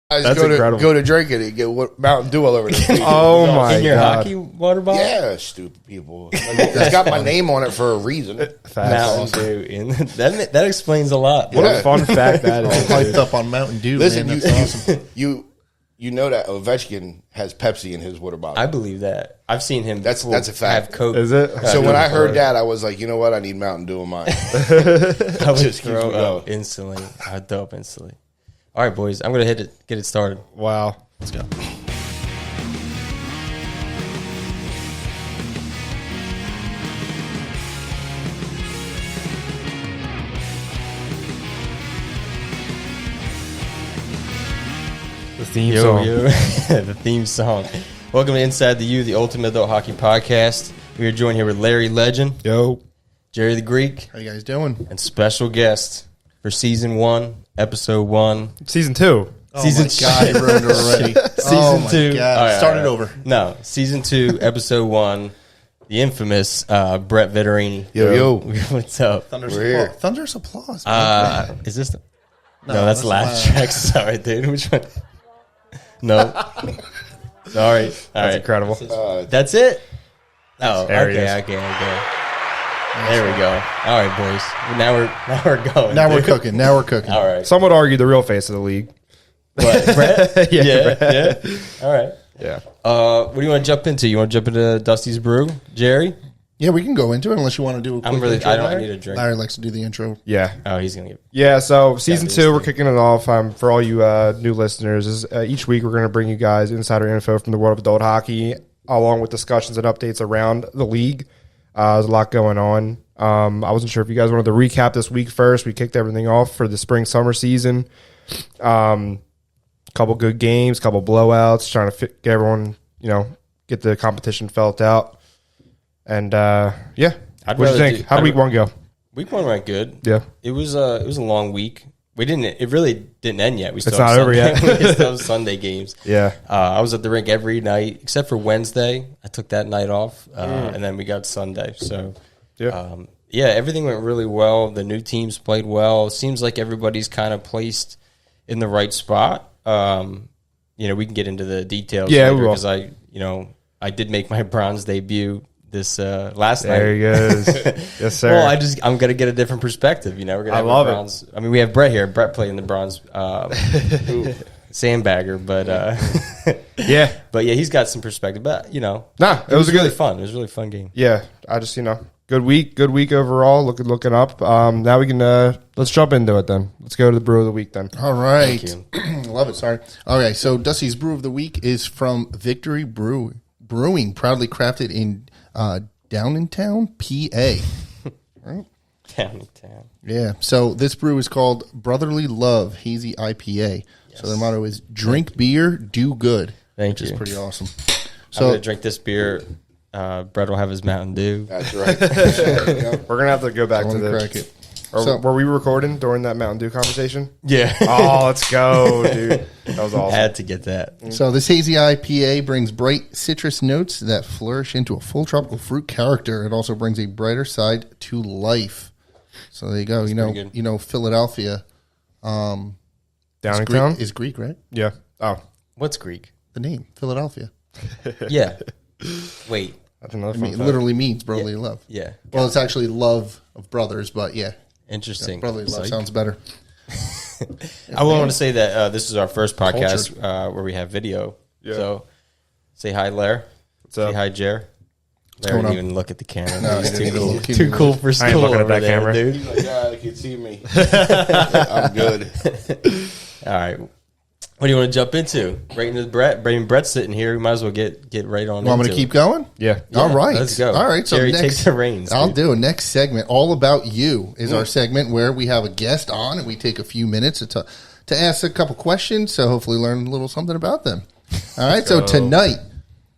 That's incredible. Go to drinking and get Mountain Dew all over the place. Oh my in your God. hockey water bottle? Yeah, stupid people. It's got my name on it for a reason. Mountain Dew. And that explains a lot. What a fun fact that is. Hyped up on Mountain Dew. Listen, man. That's awesome. you know that Ovechkin has Pepsi in his water bottle. I believe that. I've seen him. That's a fact. Have Coke. Is it? So when I heard that, I was like, you know what? I need Mountain Dew in mine. I would Just keep throw it up going. instantly. I'd throw up instantly. All right, boys. I'm going to get it started. Wow. Let's go. The theme song. The theme song. Welcome to Inside the U, the Ultimate Adult Hockey Podcast. We are joined here with Larry Legend, Yo. Jerry the Greek, How you guys doing? and special guest for Season 1, Episode 1, Season 2. Season Oh my God, you ruined it already. Season 2. God. All right, Start all it right. over. No, Season 2, Episode 1, the infamous Brett Vittorini. Yo. What's up? Thunder's We're here. applause. Thunder's applause. Man. Is this? No, that's that's laugh track. Sorry, dude. Which one? No. Sorry. All That's right. incredible. That's it? Oh, There he okay. There we go. All right, boys. Now we're going. Now we're dude. cooking. Now we're cooking. All right. Some would argue the real face of the league. What, Brett? Yeah, Yeah. All right. Yeah. What do you want to jump into? You want to jump into Dusty's Brew, Jerry? Yeah, we can go into it unless you want to do a quick intro. I don't Larry. need a drink. Larry likes to do the intro. Yeah. Oh, he's gonna get. Yeah, so season do 2, this we're thing. kicking it off. For all you new listeners, is each week we're going to bring you guys insider info from the world of adult hockey, along with discussions and updates around the league. There's a lot going on. I wasn't sure if you guys wanted to recap this week first. We kicked everything off for the spring-summer season. Couple good games, couple blowouts, trying to get everyone, get the competition felt out. And, yeah. What do you think? How did week 1 go? Week 1 went good. Yeah. It was a long week. It really didn't end yet. We still It's not over yet. We still have Sunday games. Yeah. I was at the rink every night except for Wednesday. I took that night off, and then we got Sunday. So, Yeah. everything went really well. The new teams played well. Seems like everybody's kind of placed in the right spot. We can get into the details. Yeah, later we will. because I did make my bronze debut this last night. There he goes. Yes, sir. Well, I'm gonna get a different perspective. We're gonna have love a it. bronze. I mean, we have Brett here. Brett played in the bronze sandbagger, but Yeah. but yeah, he's got some perspective. But it It was a really good fun. It was a really fun game. Yeah, I just good week overall. Looking up. Now we can let's jump into it then. Let's go to the brew of the week then. All right. Thank you. Love it. Sorry. All right. So Dusty's Brew of the Week is from Victory Brewing, proudly crafted in Downingtown, PA. Downtown. Yeah. So this brew is called Brotherly Love Hazy IPA. So their motto is drink beer, do good. Thank Which you. is pretty awesome. I'm So gonna drink this beer. Brett will have his Mountain Dew. That's right. We're gonna have to go back I to want to the. crack it. Or, So- were we recording during that Mountain Dew conversation? Yeah, Oh, let's go, dude. That was awesome. had to get that. So this hazy IPA brings bright citrus notes that flourish into a full tropical fruit character. It also brings a brighter side to life. So there you go. pretty good. Philadelphia Downingtown. is Greek, right? Yeah. Oh, What's Greek? The name Philadelphia. Yeah. Wait. that's another I mean, it fun fact. literally means brotherly love. Yeah. Well, it's actually love of brothers, but yeah, Interesting. brotherly love Psych. sounds better. I want to say that this is our first podcast where we have video. Yeah. So say hi, Lair. What's Say up? hi, Jer. Lair going didn't on? even look at the camera. No, He's he didn't too, look. He too didn't cool look. for I ain't school looking at over that there, camera. dude. He's like, God, they can see me. I'm good. All right. What do you want to jump into? Right into Brett. Brett's sitting here. We might as well get right on You want me into to keep it. going? Yeah. All right. let's go. All right. So Jerry, next, take the reins. I'll dude. do a next segment. All About You is our segment where we have a guest on and we take a few minutes to ask a couple questions. So hopefully learn a little something about them. All right. So tonight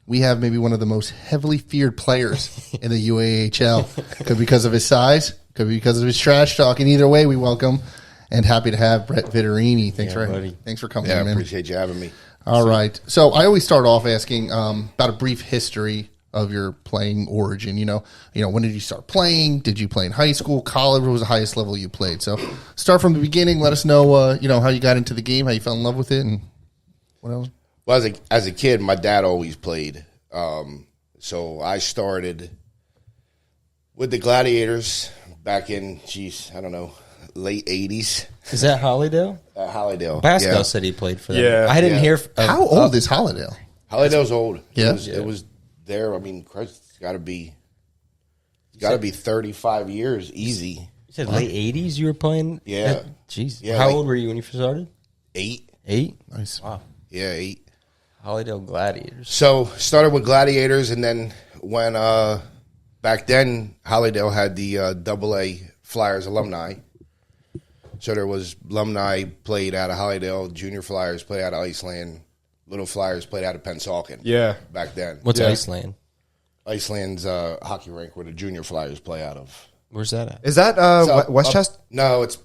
we have maybe one of the most heavily feared players in the UAHL. Could be because of his size. Could be because of his trash talk. And either way, we welcome and happy to have Brett Vittorini. Thanks for coming Yeah, I in, man. appreciate you having me. All right. So I always start off asking about a brief history of your playing origin. When did you start playing? Did you play in high school, college? What was the highest level you played? So start from the beginning. Let us know, how you got into the game, how you fell in love with it, and What else? Well, as a kid, my dad always played. So I started with the Gladiators back in, I don't know, late 80s. Is that Hollydale? Hollydale. Pascal Yeah. said he played for them. Yeah. I didn't hear. How old is Hollydale? Hollydale's old. Yeah. It was there. I mean, Christ, it's got to be 35 years easy. You said late 80s you were playing? Yeah. Jeez. Yeah, How like- old were you when you first started? 8. 8? Nice. Wow. Yeah, 8. Hollydale Gladiators. So started with Gladiators, and then when back then Hollydale had the AA Flyers alumni. So there was alumni played out of Hollydale, junior Flyers played out of Iceland, little Flyers played out of Pennsauken. Yeah. Back then. What's Yeah. Iceland? Iceland's hockey rink where the junior Flyers play out of. Where's that at? Is that So, Westchester? No, it's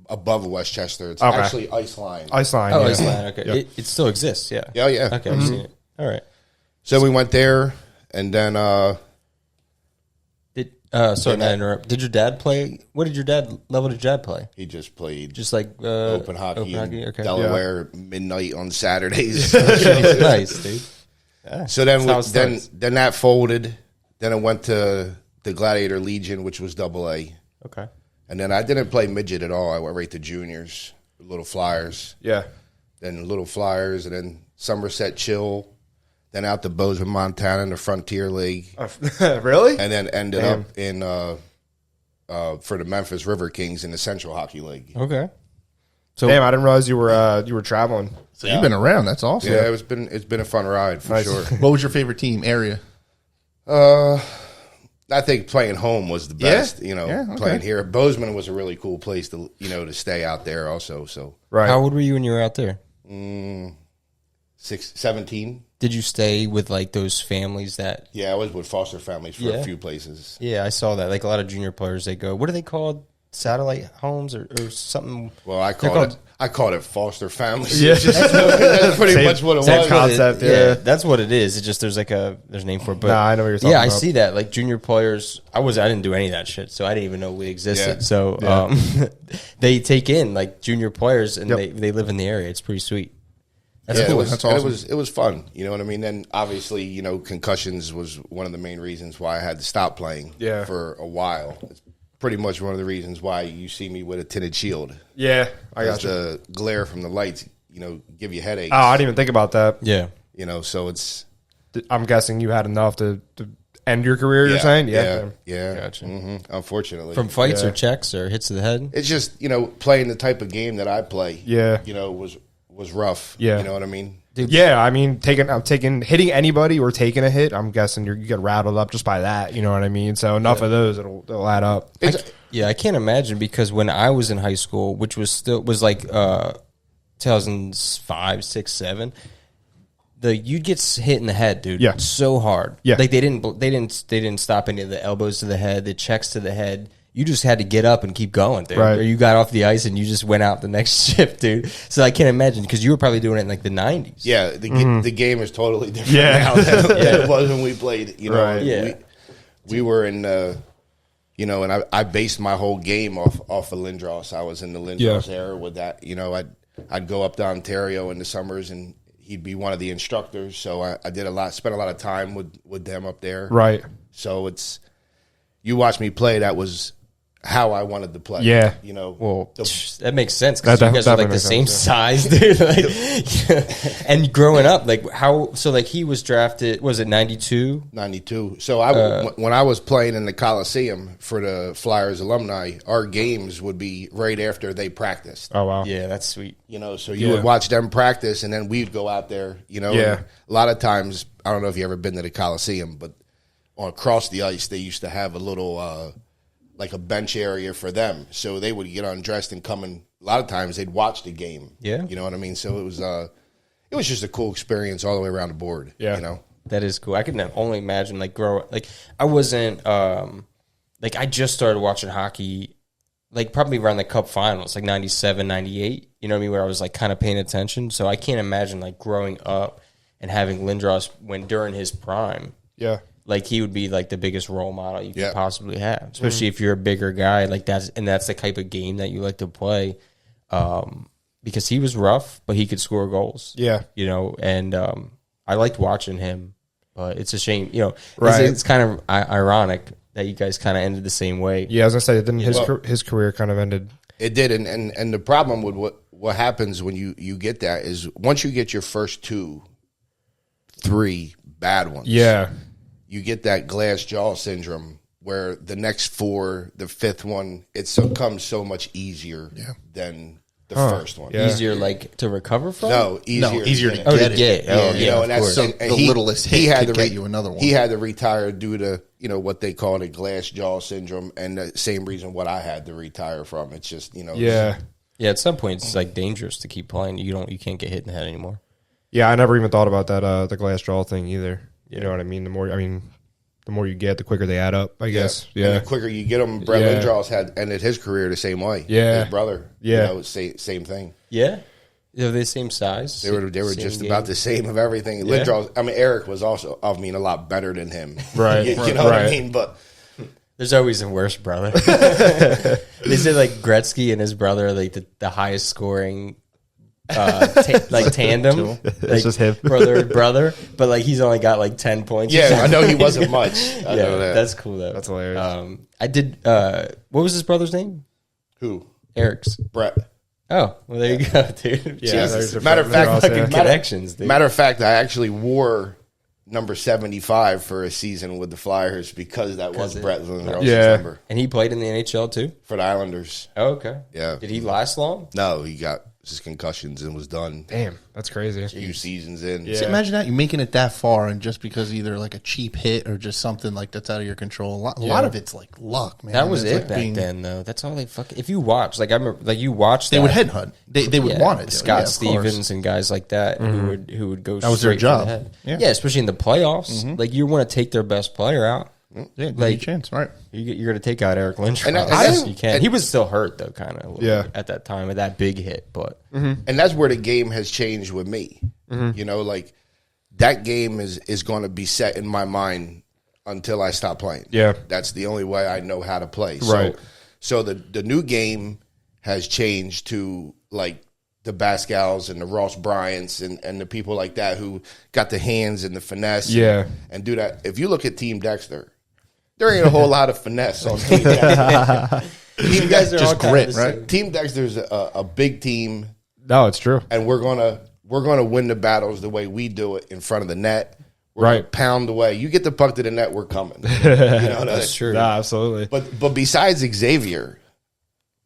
above Westchester. It's Okay. actually Iceland. Iceland. Oh, yeah. Iceland. Okay. Yep. It still exists, yeah. Yeah, yeah. Okay, I've seen it. All right. So we went there, and then Sorry to interrupt. Did your dad play? What did your level did your dad play? he just played Just like open hockey in Okay. Delaware midnight on Saturdays. Nice, dude. Yeah. So then, That's how it starts. then that folded. Then I went to the Gladiator Legion, which was AA, Okay. and then I didn't play midget at all. I went right to juniors, Little Flyers, Yeah. then Little Flyers, and then Somerset Chill, then out to Bozeman, Montana, in the Frontier League, Really? and then ended Damn. up in for the Memphis River Kings in the Central Hockey League. Okay. So Damn, I didn't realize you were traveling. So you've been around. That's awesome. Yeah, it's been a fun ride for Nice. sure. What was your favorite team area? I think playing home was the Yeah? best. You know, Yeah, okay. playing here. Bozeman was a really cool place to to stay out there. Also, so Right. how old were you when you were out there? 17. Did you stay with like those families that? Yeah, I was with foster families for Yeah. a few places. Yeah, I saw that. Like a lot of junior players, they go. What are they called? Satellite homes or something? Well, I called- called it foster families. Yeah. That's pretty Same- much what it same was. concept. Yeah. that's what it is. It's just there's a name for it. But Nah, I know what you're talking yeah, I about. see that. Like junior players, I didn't do any of that shit, so I didn't even know we existed. Yeah. So they take in like junior players and Yep. they live in the area. It's pretty sweet. That's Yeah, cool. That's awesome. It was fun. You know what I mean? Then obviously, concussions was one of the main reasons why I had to stop playing Yeah. for a while. It's pretty much one of the reasons why you see me with a tinted shield. Yeah, I got Because you. the glare from the lights, give you headaches. Oh, I didn't even think about that. Yeah. So it's I'm guessing you had enough to end your career. You're saying, yeah. Gotcha. Unfortunately, From fights Yeah. or checks or hits to the head. it's just playing the type of game that I play. Yeah. Was rough. Yeah. You know what I mean? Yeah, I mean, hitting anybody or taking a hit. I'm guessing you get rattled up just by that. You know what I mean? So enough of those, it'll add up. I can't imagine because when I was in high school, which was like 2005, 6, 7, you'd get hit in the head, dude. Yeah. So hard. Yeah. Like they didn't stop any of the elbows to the head, the checks to the head. You just had to get up and keep going, dude. Right. Or you got off the ice and you just went out the next shift, dude. So I can't imagine because you were probably doing it in like the 90s. Yeah. The game is totally different Yeah. now than it was when we played. Right. Yeah. We were in. And I based my whole game off of Lindros. I was in the Lindros era with that. I'd go up to Ontario in the summers and he'd be one of the instructors. So I spent a lot of time with them up there. Right. So you watch me play. That was how I wanted to play. Yeah. Well, that makes sense because That you guys are like definitely the same makes size, dude. Like, and growing up, like he was drafted. Was it 92? 92. So when I was playing in the Coliseum for the Flyers alumni, our games would be right after they practiced. Oh wow. Yeah, that's sweet. So you would watch them practice, and then we'd go out there. Yeah. And a lot of times, I don't know if you ever been to the Coliseum, but across the ice, they used to have a little like a bench area for them. So they would get undressed and come in. A lot of times, they'd watch the game. Yeah. You know what I mean? So it was just a cool experience all the way around the board. Yeah. That is cool. I can only imagine like I wasn't like I just started watching hockey like probably around the Cup finals, like 97, 98, you know what I mean, where I was like kind of paying attention. So I can't imagine like growing up and having Lindros during his prime. Yeah. Like he would be like the biggest role model you could Yeah. possibly have, especially if you're a bigger guy. Like that's the type of game that you like to play. because he was rough, but he could score goals. Yeah. You know, and I liked watching him, but it's a shame. You know, Right. it's kind of ironic that you guys kind of ended the same way. Yeah, I was gonna say then his career kind of ended. It did, and the problem with what happens when you get that is once you get your first 2, 3 bad ones, you get that glass jaw syndrome where the next 4, the 5th one, comes so much easier than the first one. Yeah. Easier, like, to recover from? No, easier to get get it. to get. Yeah, you know, of and that's course. So and the littlest hit could get you another one. He had to retire due to what they call the glass jaw syndrome, and the same reason what I had to retire from. It's just Yeah. Yeah, at some point it's like dangerous to keep playing. You can't get hit in the head anymore. Yeah, I never even thought about that the glass jaw thing either. You know what I mean? The more you get, the quicker they add up, I guess. And Yeah. the quicker you get him, Brett Lindros had ended his career the same way. Yeah. His brother. Yeah. Same thing. Yeah? They're the same size? They were Same just game? about the same of everything. Yeah. Lindros, Eric was also, a lot better than him. Right. you know what I mean? But There's always a worse brother. They said like Gretzky and his brother are like the highest scoring tandem. Like, just him. brother. But like he's only got like 10 points. yeah, I know he wasn't much. I Yeah, know that. that's cool though. That's hilarious. I did what was his brother's name? Who? Eric's. Brett. Oh, well there you go, dude. Yeah, Jesus. there's a Matter of friend fact, there also. Fucking connections, dude. Matter of fact, I actually wore number 75 for a season with the Flyers because that was Brett Lindros' Yeah. number And he played in the NHL too? for the Islanders. Oh, okay. Yeah. Did he last long? No, he got his concussions and was done. Damn, that's crazy. A few seasons in. Yeah. So imagine that, you making it that far, and just because either like a cheap hit or just something like that's out of your control. A lot of it's like luck, man. That was It's it like back then, though. That's all they fucking. If you watch, like I remember, like you watched, They would headhunt. They would want it. Scott Yeah, of course. Stevens and guys like that who would go. That was their straight for job. the head. Yeah. Yeah, especially in the playoffs. Like you want to take their best player out. Yeah, give you a like- chance, right? You're going to take out Eric Lindros. And I I- guess you can. He was still hurt though, kind of. Yeah. At that time, with that big hit, but And that's where the game has changed with me. You know, like that game is going to be set in my mind until I stop playing. Yeah. That's the only way I know how to play. Right. So the new game has changed to like the Bascals and the Ross Bryants and the people like that who got the hands and the finesse and do that. If you look at Team Dexter, there ain't a whole lot of finesse on Team Dexter. Team Dexter Just grit, right? Team Dexter's a big team, No, it's true. and we're gonna win the battles the way we do it in front of the net. We're gonna Right. pound away. You get the puck to the net, we're coming. You know, that's true. Nah, absolutely. But besides Xavier,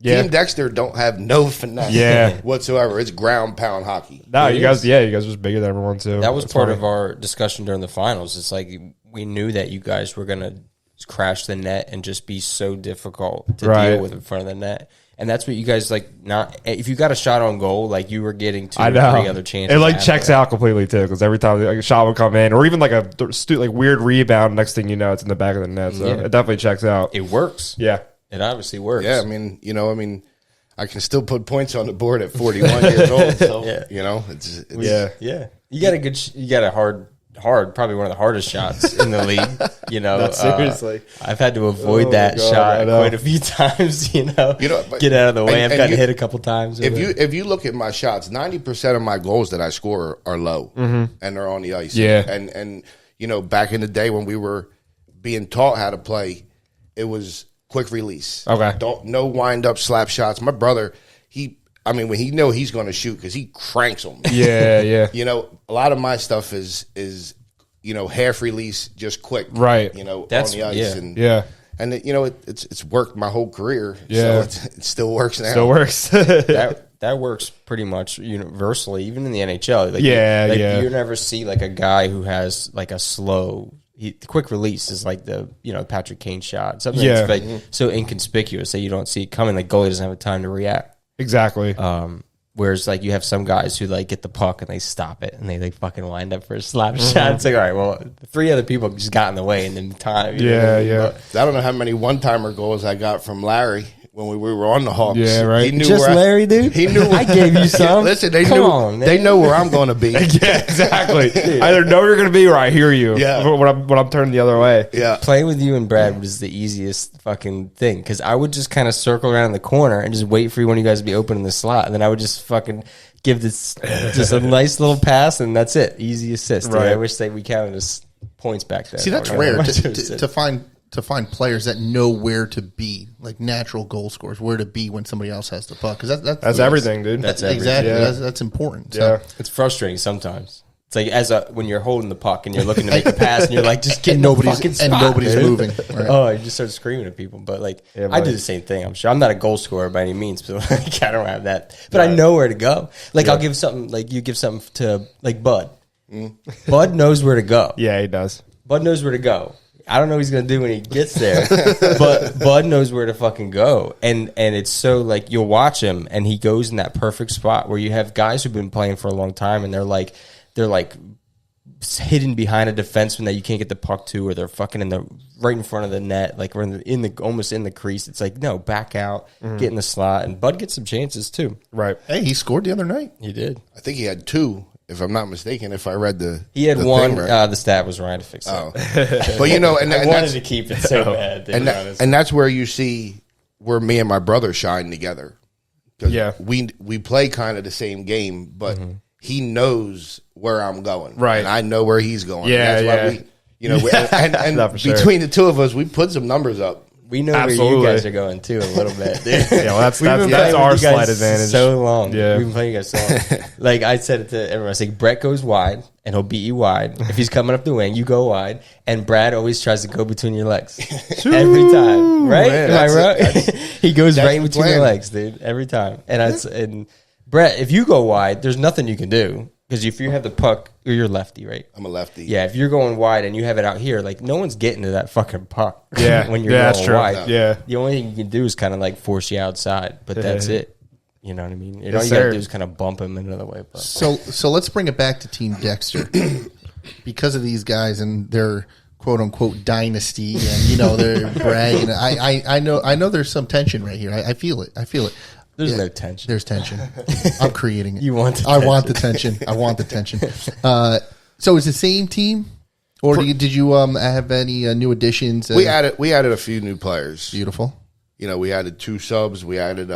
Yeah. Team Dexter don't have no finesse Yeah. whatsoever. It's ground pound hockey. No, It you guys. is. Yeah, you guys was bigger than everyone too. that was That's part funny. of our discussion during the finals. It's like we knew that you guys were going to crash the net and just be so difficult to Right. deal with in front of the net. And that's what you guys like. Not if you got a shot on goal, like you were getting two I or know. three other chances. It like after checks that. out completely too, because every time like, a shot would come in, or even like a weird rebound, next thing you know, it's in the back of the net. So Yeah. it definitely checks out. It works. Yeah. It obviously works. Yeah, I mean, I can still put points on the board at 41 years old. So Yeah. it's Yeah. Yeah, you got a good, you got a hard, probably one of the hardest shots in the league. You know, No, seriously. I've had to avoid Oh, that my God, I shot know. quite a few times. You know, but- get out of the way. and I've gotten you- hit a couple times. with it. If you look at my shots, 90% of my goals that I score are low and they're on the ice. Yeah. And back in the day when we were being taught how to play, it was quick release. Okay. No wind up slap shots. My brother, when he know he's going to shoot because he cranks them. Yeah. Yeah. A lot of my stuff is half release, just quick. Right. That's- on the ice. yeah. And, Yeah. and it's worked my whole career. Yeah. So it still works now. Still works. that works pretty much universally, even in the NHL. Like, Yeah. You never see like a guy who has like a slow. Quick release is like the Patrick Kane shot. Something Yeah. that's like so inconspicuous that you don't see it coming. Like goalie doesn't have time to react. Exactly. Whereas like you have some guys who like get the puck and they stop it and they like fucking wind up for a slap shot. It's like, all right, well, three other people just got in the way and then time. Yeah. I don't know how many one-timer goals I got from Larry when we were on the Hawks. Yeah, right. He knew Just Larry, dude. He knew. I gave you some. Listen, they Come knew. on, man. They know where I'm going to be. Yeah, exactly. Either know you're going to be or I hear you. Yeah. When I'm turning the other way. Yeah. Playing with you and Brad was the easiest fucking thing because I would just kind of circle around the corner and just wait for one of you guys to be open in the slot, and then I would just fucking give this just a nice little pass, and that's it. Easy assist. Dude. Right. I wish we counted as points back there. See, that's rare to find players that know where to be, like natural goal scorers, where to be when somebody else has the puck. Because That's everything, dude. That's everything. exactly Yeah. that's important. Yeah. So. It's frustrating sometimes. It's like when you're holding the puck and you're looking to make a pass and you're like, just get nobody's fucking spot, and nobody's dude. moving. Right. Oh, you just start screaming at people. But like, Yeah, I buddy. do the same thing. I'm sure I'm not a goal scorer by any means, but like, I don't have that. But I know where to go. Like I'll give something. Like you give something to like Bud. Bud knows where to go. Yeah, he does. Bud knows where to go. I don't know what he's gonna do when he gets there, but Bud knows where to fucking go, and it's so like you'll watch him, and he goes in that perfect spot where you have guys who've been playing for a long time, and they're like hidden behind a defenseman that you can't get the puck to, or they're fucking right in front of the net, like we're almost in the crease. It's like no, back out, get in the slot, and Bud gets some chances too. Right. Hey, he scored the other night. He did. I think he had 2, if I'm not mistaken. If I read He had the one. thing right. The stat was right to fix it. Oh. But and I wanted that's to keep it so bad. To be honest. and that's where you see where me and my brother shine together. 'Cause Yeah. we play kind of the same game, but he knows where I'm going, Right. And I know where he's going. Yeah, And that's why and Not for sure. between the two of us, we put some numbers up. We know where Absolutely. you guys are going too a little bit. Dude. Yeah, well, that's We've been that's playing our with you guys slight advantage. So long. Yeah. We've been playing you guys so long. Like I said it to everyone, I was like, Brett goes wide and he'll beat you wide. If he's coming up the wing, you go wide. And Brad always tries to go between your legs. Every time. Right? Man, Am I that's right? He goes that's right in the between your plan. legs, dude. Every time. And Brett, if you go wide, there's nothing you can do. Because if you have the puck, you're lefty, right? I'm a lefty. Yeah, if you're going wide and you have it out here, like no one's getting to that fucking puck. Yeah. when you're Yeah, going that's true. wide. Yeah. The only thing you can do is kind of like force you outside, but that's it. You know what I mean? All you Yes, gotta sir. do is kind of bump him another way. But So let's bring it back to Team Dexter because of these guys and their quote unquote dynasty, and they're bragging. I know there's some tension right here. I feel it. there's no tension. There's tension. I'm creating it. You want the I want the tension. I want the tension. So is the same team, or did you have any new additions? We added a few new players. Beautiful. We added 2 subs. We added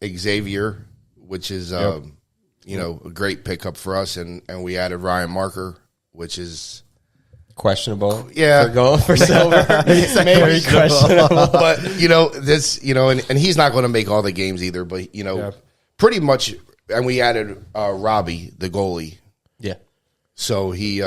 Xavier, which is a great pickup for us, and we added Ryan Marker, which is Questionable. Yeah. For goal for silver. Very questionable. but this and he's not going to make all the games either, but pretty much. And we added Robbie, the goalie. Yeah. So he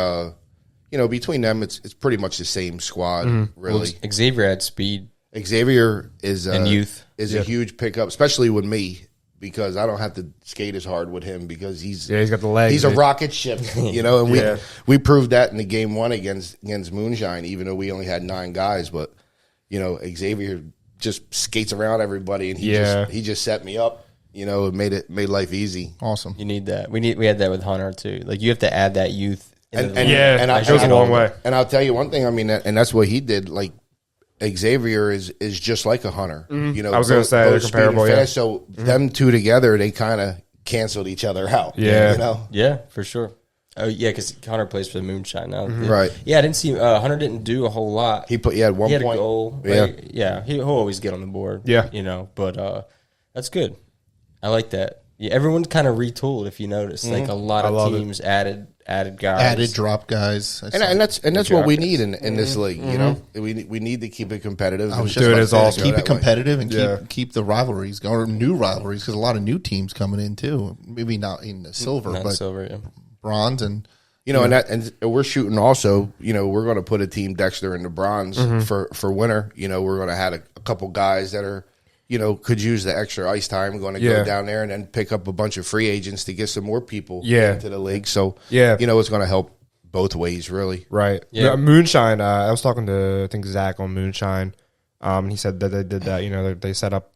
between them it's pretty much the same squad, really. Well, Xavier had speed. Xavier is And youth. is a huge pickup, especially with me, because I don't have to skate as hard with him because he's got the legs. He's a rocket ship, and Yeah. we proved that in the game 1 against Moonshine, even though we only had 9 guys. But Xavier just skates around everybody, and he just set me up. It made life easy. Awesome. You need that. We had that with Hunter too. Like you have to add that youth. And it goes a long way. And I'll tell you one thing. I mean, and that's what he did. Like Xavier is just like a Hunter. I was going to say they're speed comparable. and Yeah. fast. So them two together, they kind of canceled each other out. Yeah. Yeah, for sure. Oh yeah, because Hunter plays for the Moonshine now. Right. Yeah, I didn't see Hunter didn't do a whole lot. He had one He had point. a goal. Yeah. Right? Yeah. He'll always get on the board. Yeah. But that's good. I like that. Yeah, everyone's kind of retooled. If you notice, like a lot I love of teams added guys. Added drop guys. And that's what we job. need in this league. We need to keep it competitive. I was and just Dude, about it's to say, awesome. keep Go it that way. competitive and Yeah. keep the rivalries going, or new rivalries, because a lot of new teams coming in too. Maybe not in the silver, Not but silver. Yeah. bronze and And we're shooting also. We're going to put a team Dexter in the bronze for winter. We're going to have a couple guys that are, could use the extra ice time. Going to Yeah. go down there and then pick up a bunch of free agents to get some more people Yeah. into the league. So Yeah. it's going to help both ways, really. Right. Yeah. Moonshine. I was talking to I think Zach on Moonshine. He said that they did that. They set up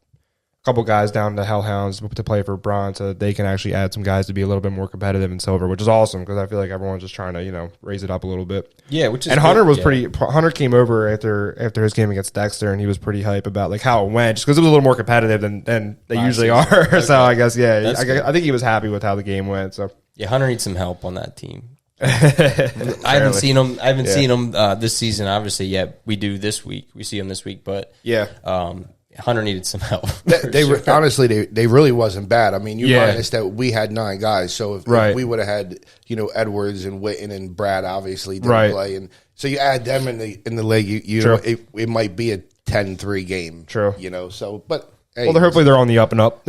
couple guys down to Hellhounds to play for bronze, so that they can actually add some guys to be a little bit more competitive in silver, which is awesome because I feel like everyone's just trying to raise it up a little bit. Yeah, which is and Hunter good, was yeah. pretty. Hunter came over after his game against Dexter, and he was pretty hype about like how it went, just because it was a little more competitive than they usually are. So I guess I think he was happy with how the game went. So yeah, Hunter needs some help on that team. I haven't seen him. I haven't seen him this season. Obviously, yet we do this week. We see him this week, but Hunter needed some help. Honestly, they really wasn't bad. I mean, you Yeah. minus that we had 9 guys, so if we would have had Edwards and Witten and Brad obviously didn't play, and so you add them in the league, you know it might be a 10-3 game. True. So but hey, well, hopefully they're on the up and up.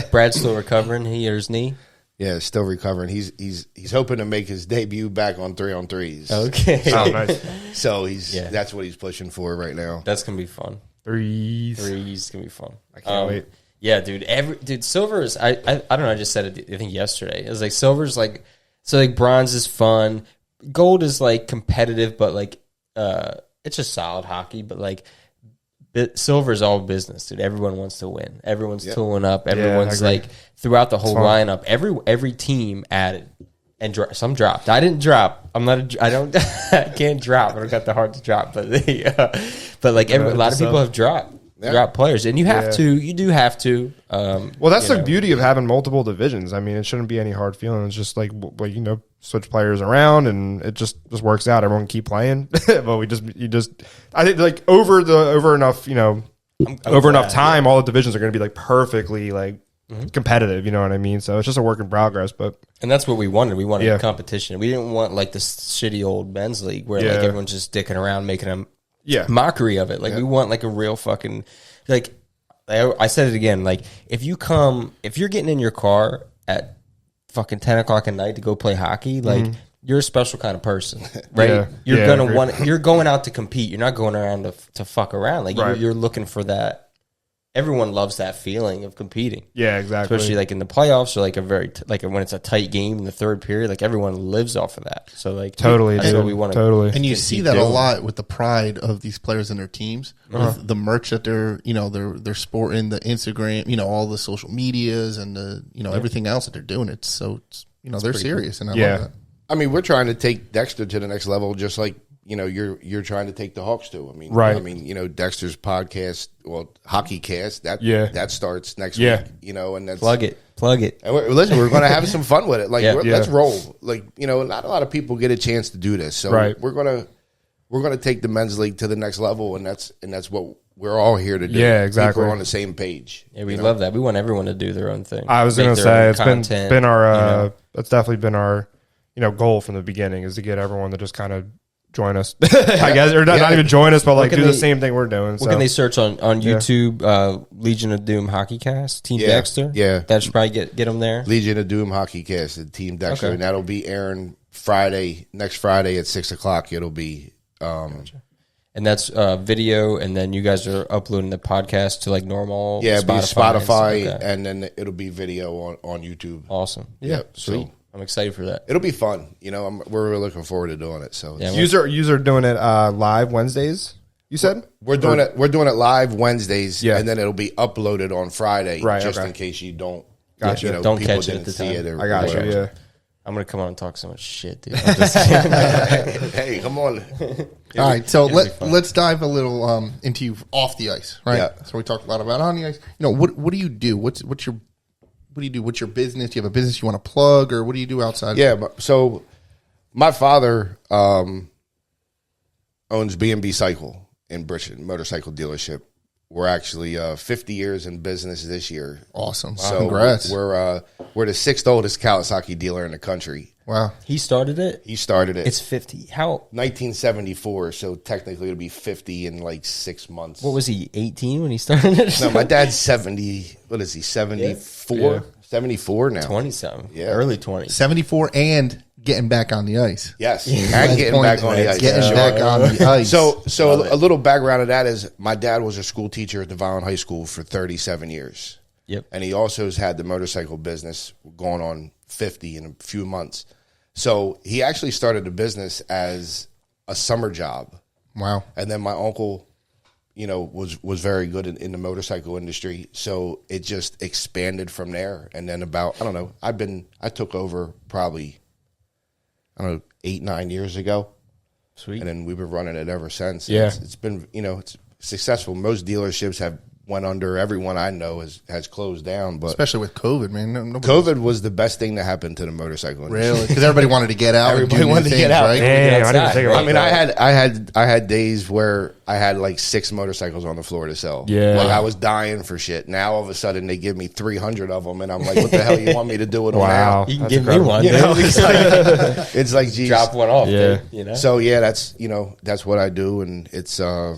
Brad's still recovering. He hurt his knee. Yeah, still recovering. He's hoping to make his debut back on 3-on-3s. Okay. Oh, nice. So that's what he's pushing for right now. That's gonna be fun. Threes gonna be fun. I can't wait. Yeah, dude. Silver is. I don't know. I just said it. I think yesterday. It was like silver's like bronze is fun. Gold is like competitive, but like it's just solid hockey. But like silver is all business, dude. Everyone wants to win. Everyone's tooling up. Everyone's like throughout the whole lineup. Every team added. And some dropped. I didn't drop. I don't. I can't drop. I don't got the heart to drop. But a lot of people have dropped. Drop players, and you have to. You do have to. Well, that's the beauty of having multiple divisions. I mean, it shouldn't be any hard feeling. It's just like switch players around, and it just works out. Everyone can keep playing, but I think like over enough time, all the divisions are going to be like perfectly like competitive. You know what I mean? So it's just a work in progress, and that's what we wanted. We wanted competition. We didn't want like this shitty old men's league where like everyone's just dicking around making a mockery of it. Like we want like a real fucking like. I said it again. Like if you're getting in your car at fucking 10 o'clock at night to go play hockey, like you're a special kind of person, right? You're going out to compete. You're not going around to fuck around. Like you're looking for that. Everyone loves that feeling of competing. Yeah, exactly. Especially like in the playoffs or like when it's a tight game in the third period, like everyone lives off of that. So like totally, that's what we want to totally. And you see that a lot with the pride of these players and their teams, with the merch that they're sporting, the Instagram, all the social medias and the everything else that they're doing. It's they're serious, and I love that. I mean, we're trying to take Dexter to the next level, just like you're trying to take the Hawks to. I mean, Dexter's podcast, Hockey Cast, that starts next week. And that's plug it. And we're going to have some fun with it. Like, let's roll. Like, not a lot of people get a chance to do this, so we're gonna take the men's league to the next level, and that's what we're all here to do. Yeah, exactly. We're on the same page. Yeah, we love that. We want everyone to do their own thing. I was going to say it's been our that's definitely been our goal from the beginning, is to get everyone to just kind of join us, I guess, or not even join us, but like do the same thing we're doing. What can they search on YouTube? Legion of Doom Hockey Cast, Team Dexter. Yeah, that should probably get them there. Legion of Doom Hockey Cast, the Team Dexter, and that'll be airing next Friday at 6:00. It'll be, and that's video, and then you guys are uploading the podcast to like normal, Spotify, and then it'll be video on YouTube. Awesome, sweet. I'm excited for that. It'll be fun. We're really looking forward to doing it. So you're doing it live Wednesdays. You said we're doing it live Wednesdays, and then it'll be uploaded on Friday, just in case you don't. Gotcha. Don't catch it at the time. I got you. Yeah. I'm gonna come on and talk so much shit, dude. I'm just kidding. Hey, come on. All right, so let's dive a little into you off the ice, right? Yeah. So we talked a lot about on the ice. What do you do? What do you do? What's your business? Do you have a business you want to plug, or what do you do outside? Yeah, so my father owns B&B Cycle in Bridgeton, motorcycle dealership. We're actually 50 years in business this year. Awesome. So congrats. We're the 6th oldest Kawasaki dealer in the country. Wow. He started it? He started it. It's 50. How? 1974, so technically it'll be 50 in like 6 months. What was he, 18 when he started it? No, my dad's 70. What is he, 74? Yeah. 74 now. 20-something. Yeah. Early 20s. 74 and getting back on the ice. Yes. And getting back on the ice. Getting back on the ice. So a little background of that is my dad was a school teacher at Devon High School for 37 years. Yep. And he also has had the motorcycle business going on 50 in a few months. So he actually started the business as a summer job. Wow. And then my uncle, was very good in the motorcycle industry. So it just expanded from there. And then about, I don't know, I took over probably, 8-9 years ago. Sweet. And then we've been running it ever since. Yeah. It's been, it's successful. Most dealerships have went under. Everyone I know has closed down. But Especially with COVID, man. COVID was the best thing that happened to the motorcycle industry. Really? Because everybody wanted to get out. Everybody and do wanted new to get things, out. right? Damn, I didn't think about I mean, that. I had days where I had like 6 motorcycles on the floor to sell. Yeah. Like I was dying for shit. Now all of a sudden they give me 300 of them, and I'm like, what the hell you want me to do with them Wow. now? You can That's give incredible. me one. You know, dude. it's like, geez. Drop one off. Yeah. Dude, you know. So yeah, that's what I do, and it's I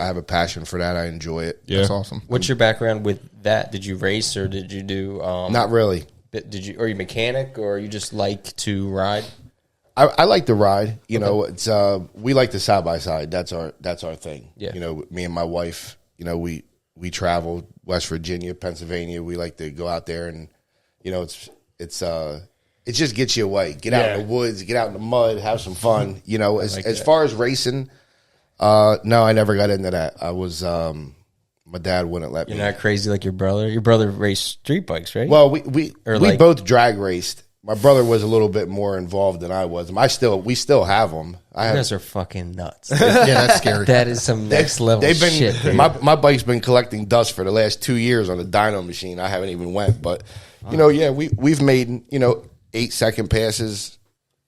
have a passion for that. I enjoy it. Yeah. That's awesome. What's your background with that? Did you race or did you do? Not really. Did you? Are you mechanic or you just like to ride? I like to ride. It's we like the side by side. That's our thing. Yeah. Me and my wife. We travel West Virginia, Pennsylvania. We like to go out there, and it just gets you away. Get out in the woods, get out in the mud, have some fun. As far as racing, no, I never got into that. I was my dad wouldn't let me. You're not crazy like your brother. Your brother raced street bikes, right? Well, we like- both drag raced. My brother was a little bit more involved than I was. We still have them. you guys are fucking nuts. Yeah, that's scary. That is some next level They've been shit. Dude. my bike's been collecting dust for the last 2 years on the dyno machine. I haven't even went, but we've made 8-second passes,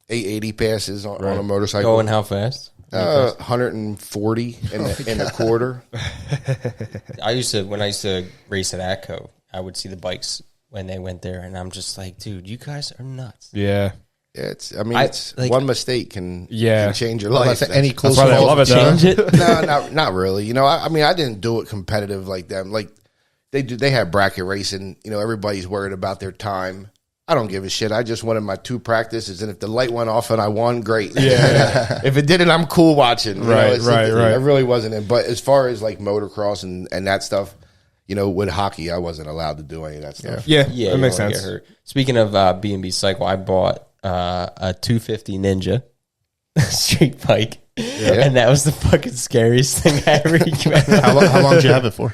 880 passes on a motorcycle. Going how fast? 140 in a quarter. When I used to race at ATCO, I would see the bikes when they went there, and I'm just like, dude, you guys are nuts. Yeah. It's like- one mistake can change your Well, life. that's any close why they calls love it, will though. change it. No, not really. I didn't do it competitive like them. Like they have bracket racing. Everybody's worried about their time. I don't give a shit. I just wanted my 2 practices, and if the light went off and I won, great. Yeah. If it didn't, I'm cool watching. Right. I really wasn't in. But as far as like motocross and that stuff, with hockey, I wasn't allowed to do any of that stuff. Yeah. Yeah, That you makes don't wanna sense. get hurt. Speaking of B&B Cycle, I bought a 250 Ninja street bike, and that was the fucking scariest thing I ever experienced. How long did you have it for?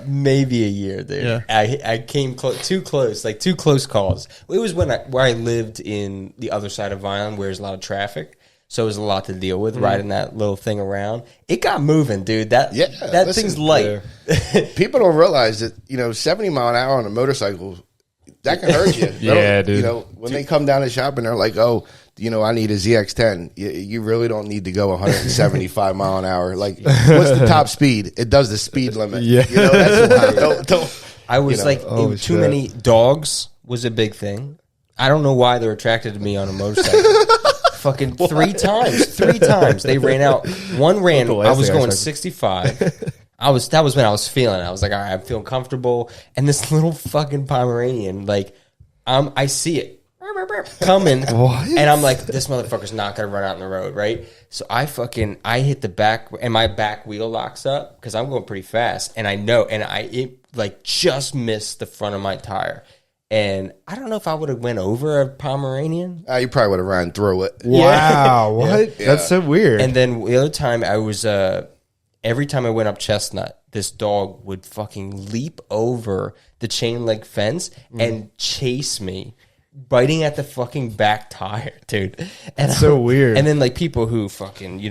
Maybe a year, dude. Yeah. I came too close calls. It was where I lived in the other side of Vineland, where there's a lot of traffic. So it was a lot to deal with, riding that little thing around. It got moving, dude. That thing's light. People don't realize that 70 mile an hour on a motorcycle, that can hurt you. Yeah, dude. When they come down to shop and they're like, oh, I need a ZX10. You really don't need to go 175 mile an hour. Like, what's the top speed? It does the speed limit. Yeah. That's don't. I was too shit. many dogs was a big thing. I don't know why they're attracted to me on a motorcycle. Fucking 3 times they ran out. One ran. the I last was thing I going expected. 65. That was when I was feeling it. I was like, all right, I'm feeling comfortable. And this little fucking Pomeranian, like, I see it coming, and I'm like, this motherfucker's not gonna run out in the road, right? So I hit the back, and my back wheel locks up because I'm going pretty fast, and I know, and it like just missed the front of my tire. And I don't know if I would have went over a Pomeranian. You probably would have ran through it. Wow. What? Yeah. That's so weird. And then the other time I was, every time I went up Chestnut, this dog would fucking leap over the chain link fence and chase me, biting at the fucking back tire, dude. And That's so weird. And then like people who fucking, you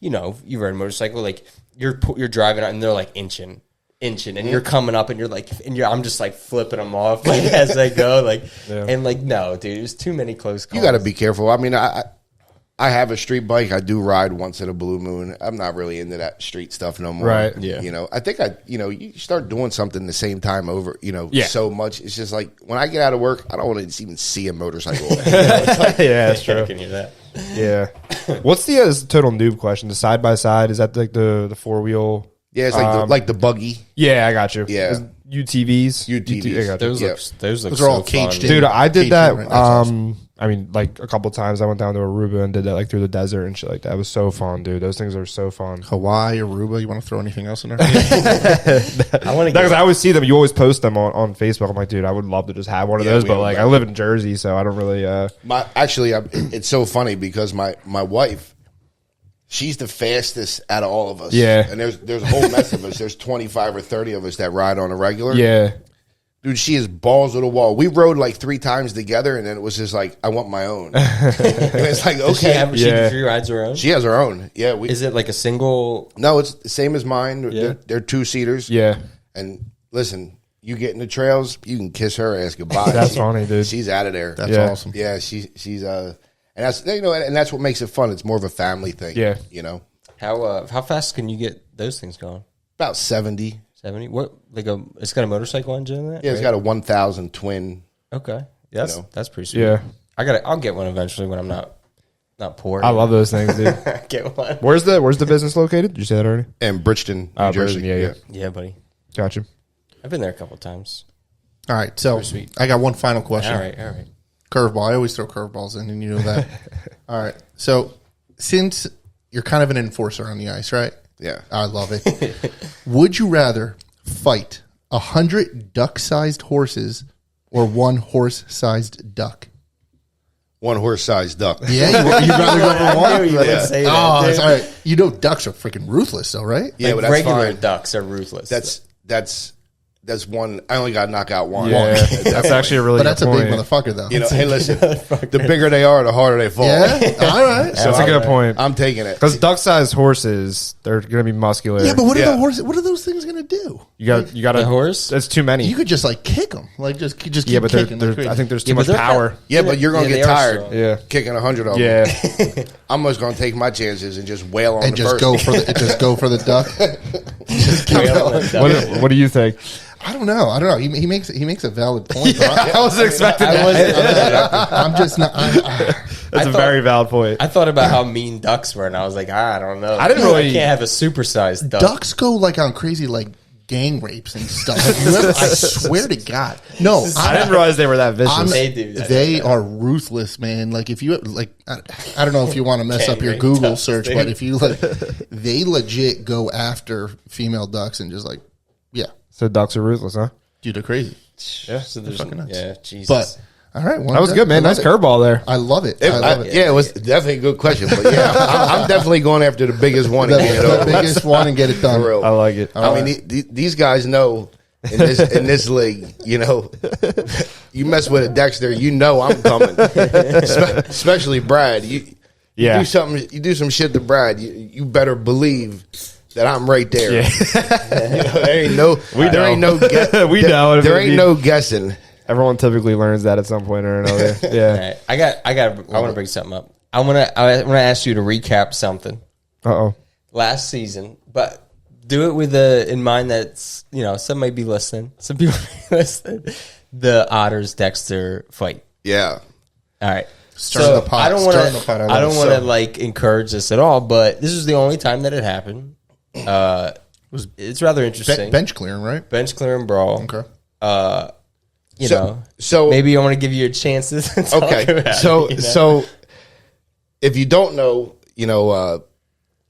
ride a motorcycle, like you're driving out and they're like inching, and you're coming up and you're like, I'm just like flipping them off like as I go, like, and like, no, dude, it was too many close calls. You got to be careful. I mean, I have a street bike. I do ride once in a blue moon. I'm not really into that street stuff no more. Right. Yeah. I think you start doing something the same time over, Yeah. so much. It's just like when I get out of work, I don't want to even see a motorcycle. Yeah, that's I true. can hear that. Yeah. What's the total noob question? The side by side, is that like the 4-wheel? Yeah, it's like the buggy. Yeah, I got you. Yeah. Is UTVs. UTVs. I got you. Those look Those are all so fun. caged in. Dude, I did Cage that. movement, that's awesome. I mean, like a couple times I went down to Aruba and did that like through the desert and shit like that. It was so fun, dude. Those things are so fun. Hawaii, Aruba. You want to throw anything else in there? I want to Because get I always see them. You always post them on Facebook. I'm like, dude, I would love to just have one of Yeah, those. we But have like, that. I live in Jersey, so I don't really. It's so funny because my wife, She's the fastest out of all of us. Yeah. And there's a whole mess of us. There's 25 or 30 of us that ride on a regular. Yeah. Dude, she is balls to the wall. We rode like 3 times together, and then it was just like, I want my own. And it's like, okay. She rides her own? She has her own. Yeah. Is it like a single? No, it's the same as mine. Yeah. They're 2-seaters. Yeah. And listen, you get in the trails, you can kiss her ass goodbye. That's funny, dude. She's out of there. That's awesome. Yeah, she's and that's and that's what makes it fun. It's more of a family thing. Yeah. How fast can you get those things going? About 70. 70? What, like it's got a motorcycle engine in it? Yeah, it's got a 1000 twin. Okay. Yeah, that's pretty sweet. Yeah. I'll get one eventually when I'm not poor. I love those things, dude. Get one. Where's the business located? Did you say that already? And Bridgeton, New Jersey. Bridgeton, yeah. Yeah, buddy. Gotcha. I've been there a couple of times. All right, so sweet. I got one final question. All right. Curveball. I always throw curveballs in, and you know that. All right. So since you're kind of an enforcer on the ice, right? Yeah. I love it. Would you rather fight 100 duck-sized horses or 1 horse-sized duck? 1 horse-sized duck. Yeah, you'd rather go for one? You didn't say that, Oh, dude. that's all right. You know ducks are freaking ruthless, though, right? Yeah, Like but that's regular fine. ducks are ruthless. That's one. I only got to knock out one. Yeah. That's actually a really But good that's a point. big motherfucker, though. You know, hey, listen. The bigger they are, the harder they fall. Yeah? All right. That's a good point. I'm taking it. Because duck-sized horses, they're going to be muscular. Yeah, but what are Yeah. the horses? What are those things going to do? you got the horse? That's too many. You could just like kick them, like just keep yeah, but kicking. like they're, crazy. I think there's too Yeah, but much they're power. Yeah, but you're gonna Yeah, get they are tired. strong. Yeah. Kicking 100 of them. Yeah. I'm just gonna take my chances and just wail on and the just first. go for the duck. What do you think? I don't know. He makes a valid point. but I wasn't expecting I that. wasn't. I'm just not. That's a very valid point. I thought about how mean ducks were, and I was like, I don't know. I didn't really- I can't have a supersized duck. Ducks go like on crazy like gang rapes and stuff. Have you ever- I swear to God, no. I didn't realize they were that vicious. I'm- They do that. They are ruthless, man. Like if you like, I don't know if you want to mess up your rape Google ducks, search, dude. but if you like, they legit go after female ducks and just like, yeah, So ducks are ruthless, huh? dude, they're crazy. Yeah. So there's, fucking nuts. yeah, Jesus. But all right, well, That was good, man. I Nice love it. curveball there. I love it. I love it. Yeah, it was definitely a good question. But yeah, I'm definitely going after the biggest one. The, and get it the over with. biggest one and get it done. For real. I like it. I mean, these guys know in this league, you know, you mess with a Dexter, you know I'm coming. Especially Brad. You Yeah. do some shit to Brad. You better believe that I'm right there. Yeah. You know, there ain't no. We there know. ain't no. We know. There ain't no guessing. Everyone typically learns that at some point or another. Yeah. All right. I want to bring something up. I want to ask you to recap something Uh-oh. last season, but do it with in mind that some might be listening. Some people may be listening. The Otters Dexter fight. Yeah. All right. Stirring the pot. I don't Stirring the pot. want So- to like encourage this at all, but this is the only time that it happened. It's rather interesting. bench clearing, right? Bench clearing brawl. Okay. So Maybe I want to give you a chance to talk okay. about So it, you know? so if you don't know,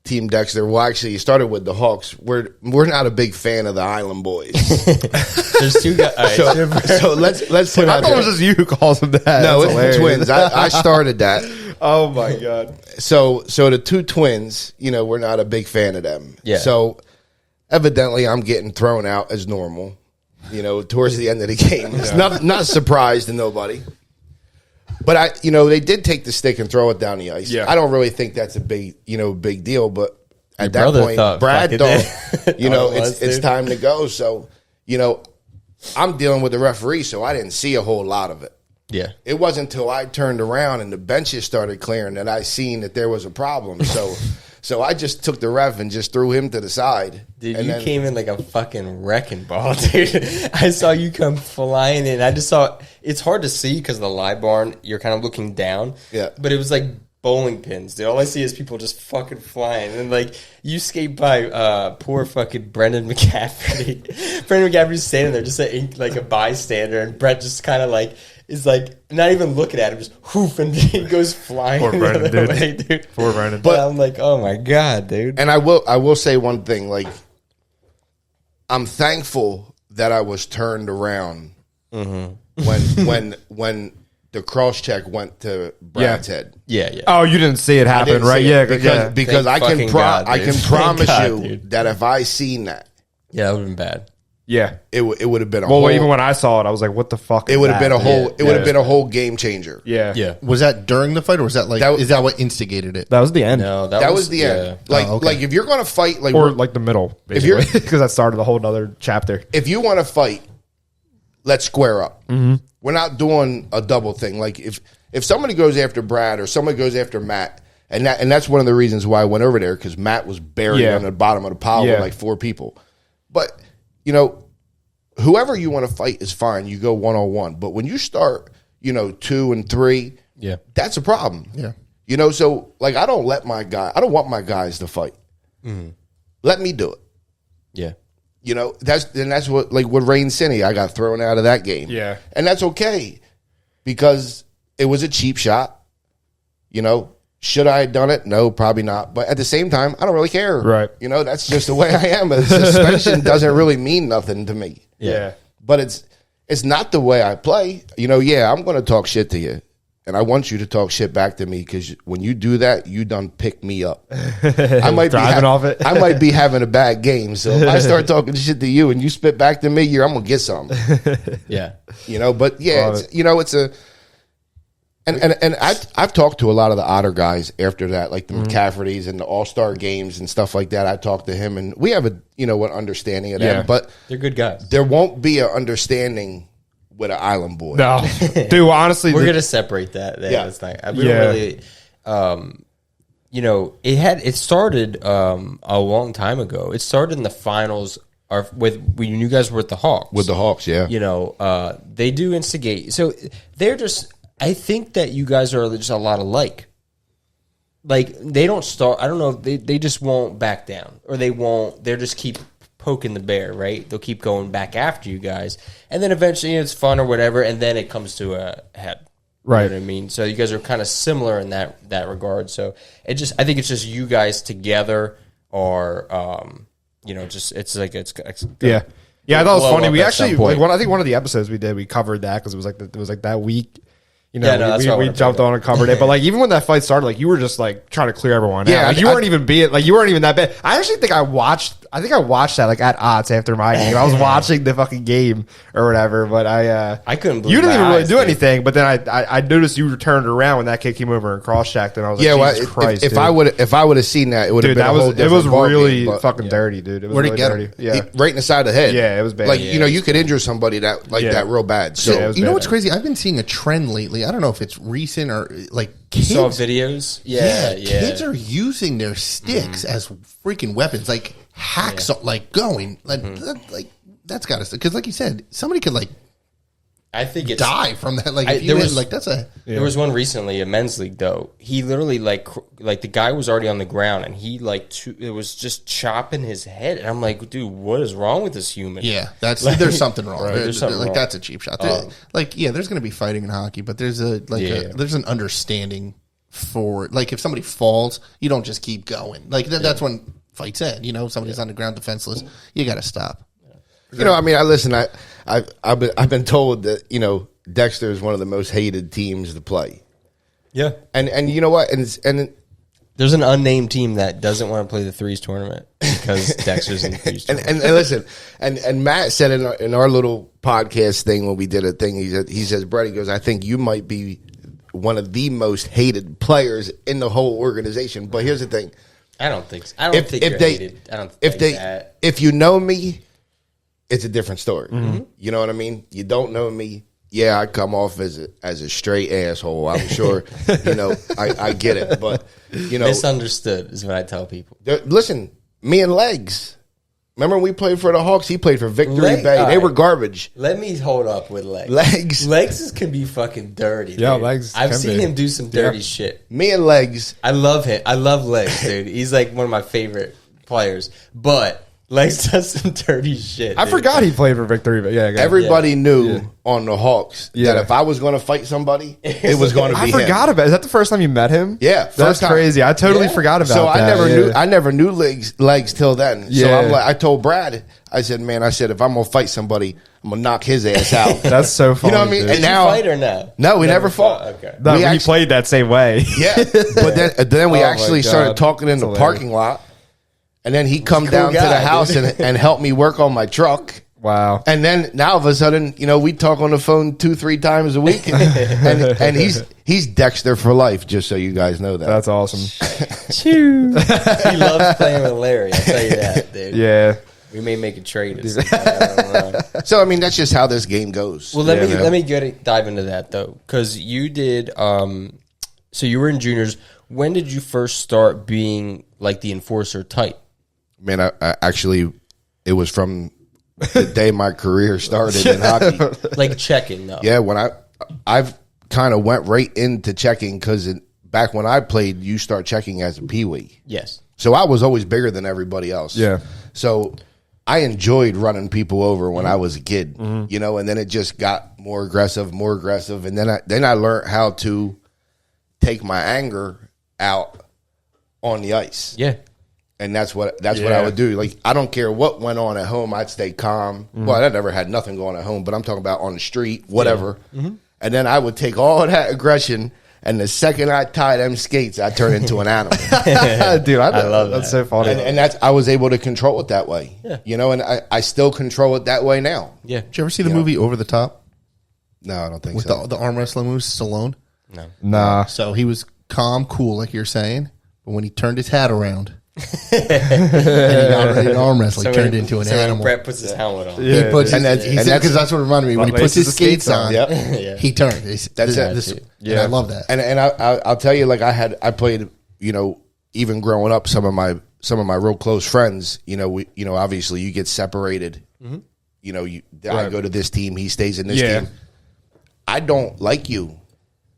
Team Dexter, well, actually, you started with the Hawks. We're not a big fan of the Island Boys. There's 2 guys. All right. So let's put I out thought it there. was just you who calls them that. No, That's it's the hilarious. twins. I started that. Oh, my God. So the 2 twins, we're not a big fan of them. Yeah. So evidently, I'm getting thrown out as normal. Towards the end of the game, it's not surprised to nobody. But they did take the stick and throw it down the ice. Yeah. I don't really think that's a big deal. But at Your that brother point, thought Brad fucking thought, that. Oh, it was, it's dude. time to go. So, I'm dealing with the referee, so I didn't see a whole lot of it. Yeah. It wasn't until I turned around and the benches started clearing that I seen that there was a problem. So I just took the ref and just threw him to the side. Dude, and you then- came in like a fucking wrecking ball, dude. I saw you come flying in. I just saw it's hard to see because of the live barn. You're kind of looking down. Yeah. But it was like bowling pins, dude. All I see is people just fucking flying. And like you skate by poor fucking Brendan McCaffrey. Brendan McCaffrey's standing there just like a bystander, and Brett just kind of like is like not even looking at him, just whoof, and he goes flying Poor the Brendan, other dude. way, dude. Poor Brendan. But I'm like, oh my God, dude. And I will say one thing, like I'm thankful that I was turned around when the the cross check went to Brad's head. Yeah, yeah. Oh, you didn't see it I happen, didn't right? see Yeah, it because Thank I fucking God, I dude. can Thank promise God, you dude. that if I seen that, Yeah, that would have been bad. yeah. it would have been a Well, whole. even when I saw it, I was like, "What the fuck?" it would have been a whole. Yeah. It would have been a whole game changer. Yeah, Yeah. Was that during the fight, or was that like? That was- is that what instigated it? That was the end, No, That was the end. Like, Oh, okay. like if you're going to fight, like, or like the middle, If you're- basically, because that started a whole other chapter. if you want to fight, let's square up. We're not doing a double thing. Like if somebody goes after Brad or somebody goes after Matt, and that's one of the reasons why I went over there, because Matt was buried Yeah. on the bottom of the pile Yeah. with like 4 people. But whoever you want to fight is fine. You go 1-on-1. But when you start, 2 and 3, Yeah. that's a problem. Yeah. So like I don't want my guys to fight. Let me do it. Yeah. That's what, like with Rain City, I got thrown out of that game. Yeah. And that's okay because it was a cheap shot. Should I have done it? No, probably not. But at the same time, I don't really care. Right. That's just the way I am. A suspension doesn't really mean nothing to me. Yeah, But it's not the way I play. Yeah, I'm going to talk shit to you. And I want you to talk shit back to me because when you do that, you done pick me up. I might Driving off it. I might be having a bad game. So if I start talking shit to you and you spit back to me, I'm gonna get something. Yeah. But yeah, it's a. And I've talked to a lot of the Otter guys after that, like the McCaffertys and the All-Star games and stuff like that. I talked to him, and we have an understanding of that. Yeah. But They're good guys. there won't be an understing with an Island Boy. no, dude. Honestly, We're gonna separate that. Yeah. It's not, we Yeah. don't really. It started a long time ago. It started in the finals when you guys were with the Hawks. With the Hawks, yeah. They do instigate. So they're just. I think that you guys are just a lot alike. Like they don't start. I don't know. They just won't back down, or they won't. They'll just keep poking the bear, right? They'll keep going back after you guys, and then eventually it's fun or whatever, and then it comes to a head. Right. You know what I mean? So you guys are kind of similar in that regard. So I think it's just you guys together are, it's like it's yeah. Yeah, I thought it was blow funny. up We at some actually, point. I think one of the episodes we did, we covered that because it was like that week. Yeah, no, that's what I we wanted to jumped bring on and covered it. But like even when that fight started, like you were just like trying to clear everyone Yeah, out. Like, you weren't even that bad. I actually think I watched that like at odds after my game. I was watching the fucking game or whatever. But I couldn't believe you didn't my even really eyes, do dude. anything. But then I noticed you turned around when that kid came over and cross checked, and I was like, Yeah, well, Jesus Christ, if I would have seen that, it would have dude, been a whole it was different ball really game, but- fucking dirty, dude. It was Where'd he really get dirty. him? Yeah. right in the side of the head. Yeah, it was bad. Like Yeah. you could injure somebody that real bad. So Yeah, it was You know bad. what's crazy? I've been seeing a trend lately. I don't know if it's recent or like kids. saw videos. Yeah. Kids are using their sticks as freaking weapons, like hacks, like going like that's got to because, like you said, somebody could like I think it's die from that. Like if you there hit, was- like that's a There was one recently, a men's league though. He literally like the guy was already on the ground and he it was just chopping his head. And I'm like, dude, what is wrong with this human? yeah. That's there's something wrong. there's something like wrong. that's a cheap shot. There's going to be fighting in hockey, but there's there's an understanding for like if somebody falls, you don't just keep going. Like that's when fights end. Somebody's on the ground defenseless, you got to stop. I mean, I've been told that Dexter is one of the most hated teams to play, Yeah. and you know what, and There's an unnamed team that doesn't want to play the threes tournament because Dexter's in the threes tournament. and listen, and Matt said in our little podcast thing when we did a thing, he says, Brett, he goes, I think you might be one of the most hated players in the whole organization. But here's the thing. I don't think so. I don't think you're hated. I don't think that. If you know me, it's a different story. Mm-hmm. You know what I mean? You don't know me. Yeah, I come off as a straight asshole. I'm sure, I get it. But, Misunderstood is what I tell people. listen, me and Legs. Remember when we played for the Hawks? He played for Victory Bay. all They right. were garbage. Let me hold up with Legs. Legs. Can be fucking dirty. Yeah, dude. Legs I've can seen be. him do some dirty shit. Me and Legs. I love him. I love Legs, dude. He's like one of my favorite players. But Legs does some dirty shit. I dude. forgot he played for Victory, but yeah, Everybody knew on the Hawks Yeah. that if I was going to fight somebody, it was going to be I him. forgot about it. Is that the first time you met him? Yeah, That's first time. crazy. I totally Yeah. forgot about so that. I never knew legs till then. So Yeah. I told Brad, I said, man, if I'm gonna fight somebody, I'm gonna knock his ass out. That's so funny. You know what I mean? dude. And Did now, you fight or no? no, we never fought. Okay. No, we we actually- played that same way. Yeah, but then we Oh my actually God. started talking in the That's parking lot, and then he come cool down to guy, the house dude. and helped me work on my truck. Wow. And then now all of a sudden, we talk on the phone 2-3 times a week, and he's Dexter for life. Just so you guys know that. That's awesome. He loves playing with Larry. I'll tell you that, dude. Yeah. We may make a trade. Or something. I don't know. So I mean, that's just how this game goes. Well, let me dive into that though, because you did. So you were in juniors. When did you first start being like the enforcer type? Man, I actually, it was from the day my career started in hockey. Like checking though. Yeah, when I've kind of went right into checking because back when I played, you start checking as a peewee. Yes. So I was always bigger than everybody else. Yeah. So I enjoyed running people over when I was a kid, and then it just got more aggressive, and then I learned how to take my anger out on the ice. Yeah. And that's what I would do. Like, I don't care what went on at home, I'd stay calm. Well, I never had nothing going at home, but I'm talking about on the street, whatever. And then I would take all of that aggression, and the second I tie them skates, I turn into an animal. Dude, I love that. That's so funny. And that's, I was able to control it that way. Yeah. And I still control it that way now. Yeah. Did you ever see the movie Over the Top No, I don't think with so. the arm wrestling moves, Stallone? No. Nah. So he was calm, cool, like you're saying, but when he turned his hat around and he got ready to arm wrestle, he turned into an When animal. Brett puts his helmet on. He puts And his, that's- he and said, that's- because that's what reminded me when he puts laces his the skates skates on. on. Yep. Yeah. He turned. That's it. This, Yeah. and I love that. And I'll tell you, like I played, even growing up, some of my real close friends, obviously you get separated. I go to this team, he stays in this Yeah. team. I don't like you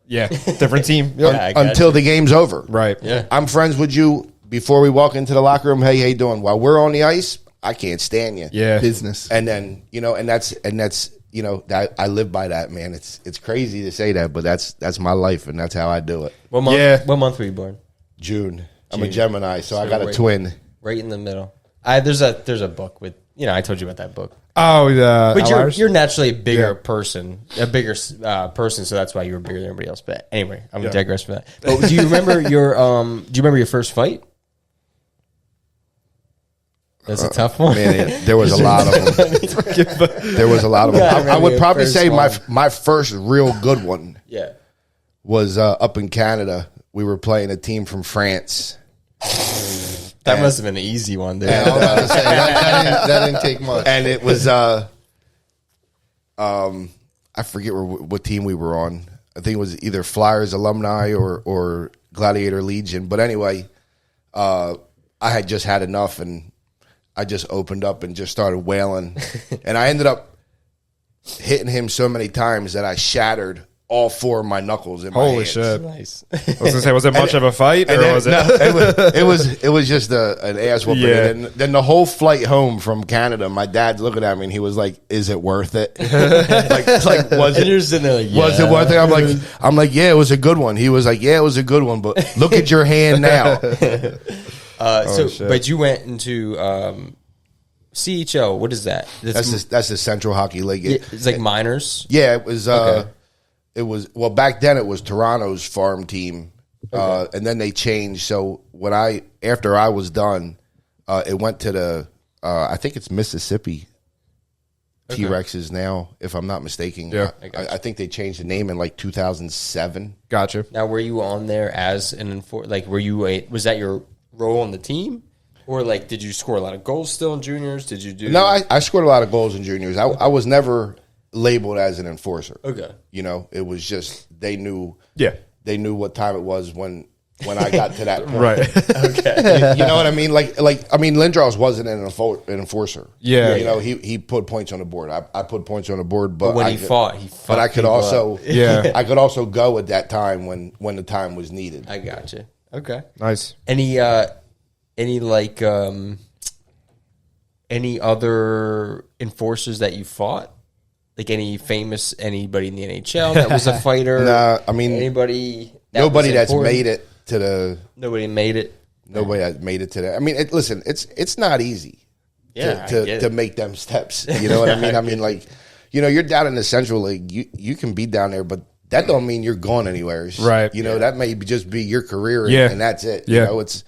Yeah. Different team. Yeah, I got until the game's over. Right. Yeah. I'm friends with you before we walk into the locker room. Hey, how you doing? While we're on the ice, I can't stand you. Yeah. Business. And then and that's that I live by that, man. It's crazy to say that, but that's my life, and that's how I do it. What month? Yeah. What month were you born? June. I'm a June. Gemini, so I got a right- twin. Right in the middle. There's a book with I told you about that book. Oh, the But Outliers? you're naturally a bigger person, so that's why you were bigger than everybody else. But anyway, I'm gonna digress from that. But do you remember your first fight? That's a tough one. Man, there was a lot of them. There was a lot of them. Yeah, I I remember would your probably first say one. my first real good one Yeah. was up in Canada. We were playing a team from France. That must have been an easy one, dude. I was about to say, that didn't take much. And it was I forget what team we were on. I think it was either Flyers alumni or Gladiator Legion. But anyway, I had just had enough, and I just opened up and just started wailing. And I ended up hitting him so many times that I shattered all four of my knuckles in my Holy hands. shit. Nice. I was going to say, was it much of a fight, or And then- was it? no, it was just an ass whooping. Yeah. And then the whole flight home from Canada, my dad's looking at me and he was like, "Is it worth it? like was And it you're sitting there like, was it worth it?" I'm like, yeah, it was a good one. He was like, yeah, it was a good one, but look at your hand now. shit. But you went into CHL. What is that? That's the Central Hockey League. It's like minors. Yeah, it was. Okay. It was back then. It was Toronto's farm team, and then they changed. So after I was done, it went to the I think it's Mississippi T-Rexes now, if I'm not mistaken. Yeah. I think they changed the name in like 2007. Gotcha. Now, were you on there as an enforcer? Like, was that your role on the team? Or, like, did you score a lot of goals still in juniors? Did you do... No, I scored a lot of goals in juniors. I was never labeled as an enforcer. Okay. It was just they knew Yeah. what time it was when I got to that point. Right. Okay. You know what I mean? Lindros wasn't an enforcer. Yeah. He put points on the board. I put points on the board, but When I he could- fought But I could people also, up. Yeah. I could also go at that time when the time was needed. I got you. Okay. Nice. Any other enforcers that you fought? Like anybody in the NHL that was a fighter? Nah, I mean, anybody? Nobody that's made it to the. Nobody made it. Nobody has made it to that. I mean, listen, it's not easy Yeah, I to get to it. make them steps. You know what I mean? I mean, like, you're down in the Central League. You can be down there, but that don't mean you're going anywhere. Right. That may just be your career, and that's it. Yeah. It's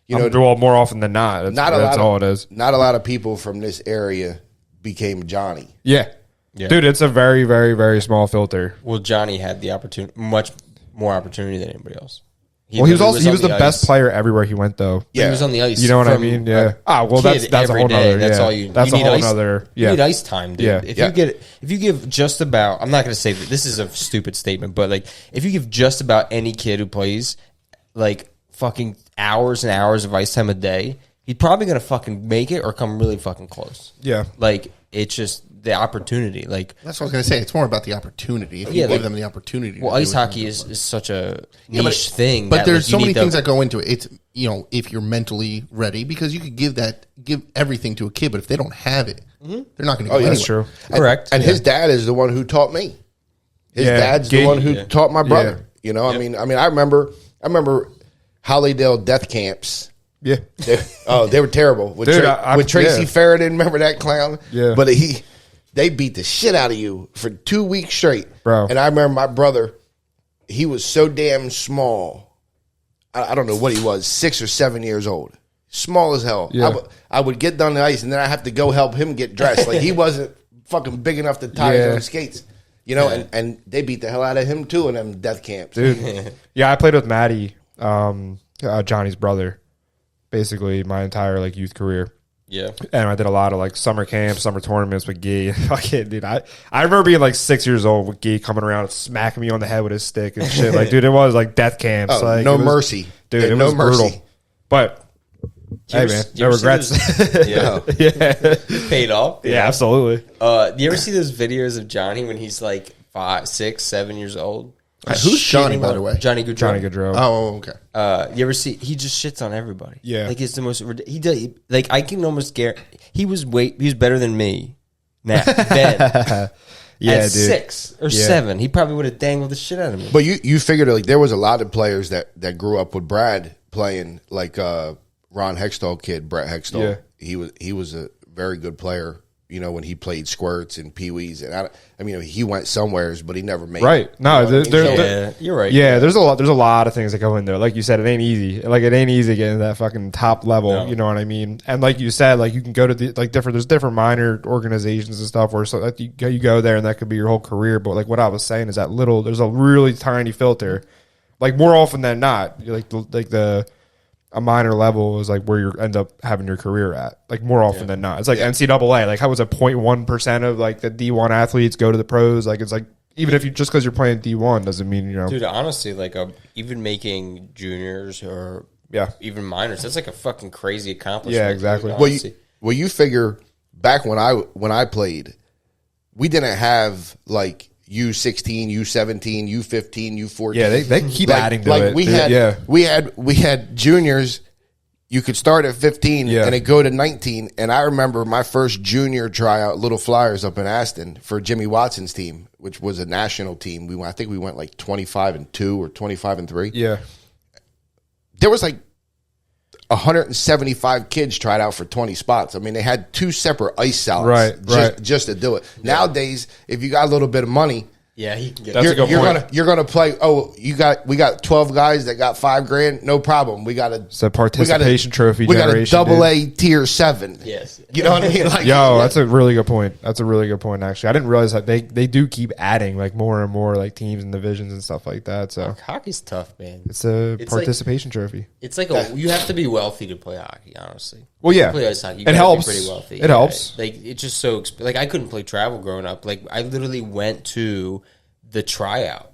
well, more often than not. That's all it is. Not a lot of people from this area became Johnny. Yeah. Dude, it's a very, very, very small filter. Well, Johnny had the opportunity, much more opportunity than anybody else. He was the best player everywhere he went, though. Yeah, he was on the ice. You know what I mean? Yeah. That's a whole nother. That's all you. That's a whole nother. You need ice time, dude. Yeah. If you give just about, I'm not going to say that this is a stupid statement, but like if you give just about any kid who plays like fucking hours and hours of ice time a day, he's probably going to fucking make it or come really fucking close. Yeah. Like it's just the opportunity. Like that's what I was going to say. It's more about the opportunity. If you give them the opportunity. Well, ice hockey is such a niche thing. But there's so many things that go into it. It's if you're mentally ready, because you could give everything to a kid, but if they don't have it, they're not going to go anywhere. That's true. Correct. And his dad is the one who taught me. His dad's the one who taught my brother. I mean, I remember Hollydale death camps. Yeah. They were terrible. With Tracy Ferritin, remember that clown? Yeah. But they beat the shit out of you for 2 weeks straight. Bro. And I remember my brother, he was so damn small. I don't know what he was, 6 or 7 years old. Small as hell. Yeah. I would get down the ice, and then I have to go help him get dressed. Like, he wasn't fucking big enough to tie his own skates. And they beat the hell out of him, too, in them death camps. Dude. Yeah, I played with Maddie, Johnny's brother, basically my entire youth career. Yeah. And I did a lot of summer camps, summer tournaments with Gee. Fucking dude, I remember being 6 years old with Gee coming around and smacking me on the head with his stick and shit. Dude, it was death camps. No mercy. Dude, it was brutal. But hey man, no regrets. Yeah. It paid off. Yeah, absolutely. Do you ever see those videos of Johnny when he's 5, 6, 7 years old? Who's Johnny, by the way? Johnny Gaudreau. Johnny Gaudreau. Oh, okay. You ever see? He just shits on everybody. Yeah, it's the most. He does. I can almost guarantee he was better than me. Now, then, at dude. 6 or 7, he probably would have dangled the shit out of me. But you figured there was a lot of players that grew up with Brad playing, Ron Hextall kid, Brett Hextall. Yeah. He was a very good player. When he played squirts and peewees, and he went somewheres, but he never made right. it. No, You're right. Yeah, there's a lot of things that go in there. Like you said, it ain't easy. It ain't easy getting to that fucking top level. No. You know what I mean? And like you said, you can go to the there's different minor organizations and stuff where you go there and that could be your whole career. But what I was saying is there's a really tiny filter. More often than not, a minor level is where you end up having your career at. More often than not, it's NCAA. How was it 0.1% of the D1 athletes go to the pros? It's even if just because you're playing D1 doesn't mean Dude, honestly, even making juniors or even minors, that's a fucking crazy accomplishment. Yeah, exactly. Well, you figure back when I played, we didn't have U16, U17, U15, U14. Yeah, they keep adding to it. We had juniors. You could start at 15 and it go to 19. And I remember my first junior tryout, Little Flyers up in Aston for Jimmy Watson's team, which was a national team. I think we went 25-2 or 25-3. Yeah, there was 175 kids tried out for 20 spots. I mean, they had 2 separate ice salads just to do it. Yeah. Nowadays, if you got a little bit of money, he can get that's a good point. You're gonna play. Oh, we got 12 guys that got $5,000. No problem. We got a participation trophy. We got a AA tier 7. Yes, you know what I mean. That's a really good point. That's a really good point. Actually, I didn't realize that they do keep adding more and more teams and divisions and stuff like that. So hockey's tough, man. It's a participation trophy. It's you have to be wealthy to play hockey. Honestly, well, yeah, play ice hockey. It helps. Be pretty wealthy. It helps. It's just so I couldn't play travel growing up. I literally went to the tryout,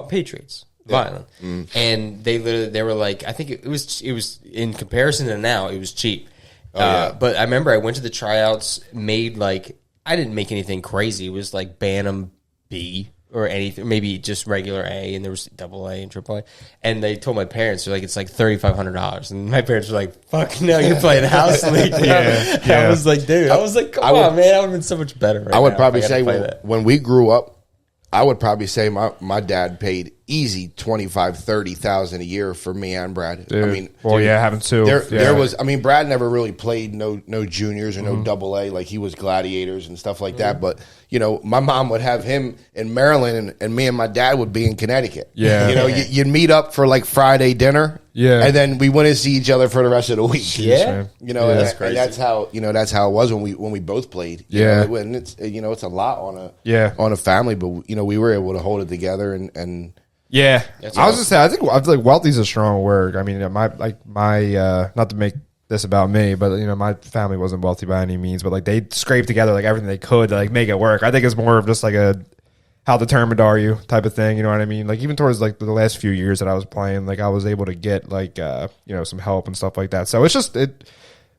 Patriots, Violent, and they were I think it was in comparison to now, it was cheap. But I remember I went to the tryouts, made I didn't make anything crazy. It was Bantam B or anything, maybe just regular A, and there was AA and AAA. And they told my parents, they're it's $3,500, and my parents were fuck no, you're playing house league. I was dude, I was come on, man, I would have been so much better. I would probably say when we grew up, I would probably say my dad paid easy 25, 30,000 a year for me and Brad. Dude. I mean, having two. There was. I mean, Brad never really played no juniors or no double A. Like he was gladiators and stuff like that. But my mom would have him in Maryland, and me and my dad would be in Connecticut. Yeah, you'd meet up for like Friday dinner. Yeah, and then we wouldn't see each other for the rest of the week. Yeah, that's crazy. And that's how it was when we both played. And it's it's a lot on a family, but we were able to hold it together and. Yeah, I was gonna say I feel like wealthy is a strong word. I mean, my not to make this about me, but my family wasn't wealthy by any means, but like they scraped together like everything they could to like make it work. I think it's more of just like a how determined are you type of thing. You know what I mean? Like even towards like the last few years that I was playing, like I was able to get like some help and stuff like that. So it's just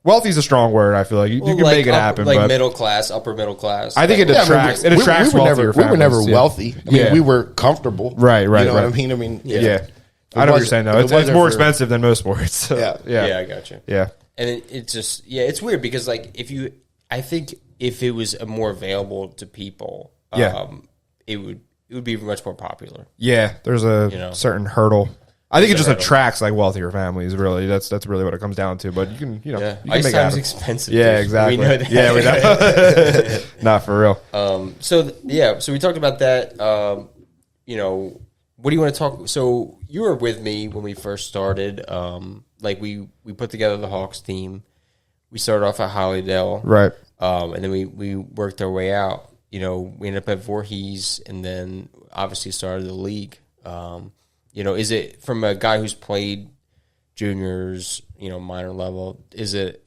wealthy is a strong word. I feel like you can make it happen. Like but middle class, upper middle class. I think it attracts. It attracts wealthier families. We were never wealthy. I mean, we were comfortable. Right. You know what I mean? I mean, yeah. I know what you're saying though. It's more expensive than most sports. So, yeah, I got you. Yeah, and it's just it's weird because like I think if it was more available to people, it would be much more popular. Yeah, there's a certain hurdle. I think it just attracts like wealthier families. Really, that's really what it comes down to. But you can you can ice make time's it expensive. Yeah, dude. exactly. We know that. Yeah, we know. Not for real. So we talked about that. What do you want to talk? So you were with me when we first started. Like we put together the Hawks team. We started off at Hollydale, right? And then we worked our way out. We ended up at Voorhees, and then obviously started the league. Is it from a guy who's played juniors, minor level? Is it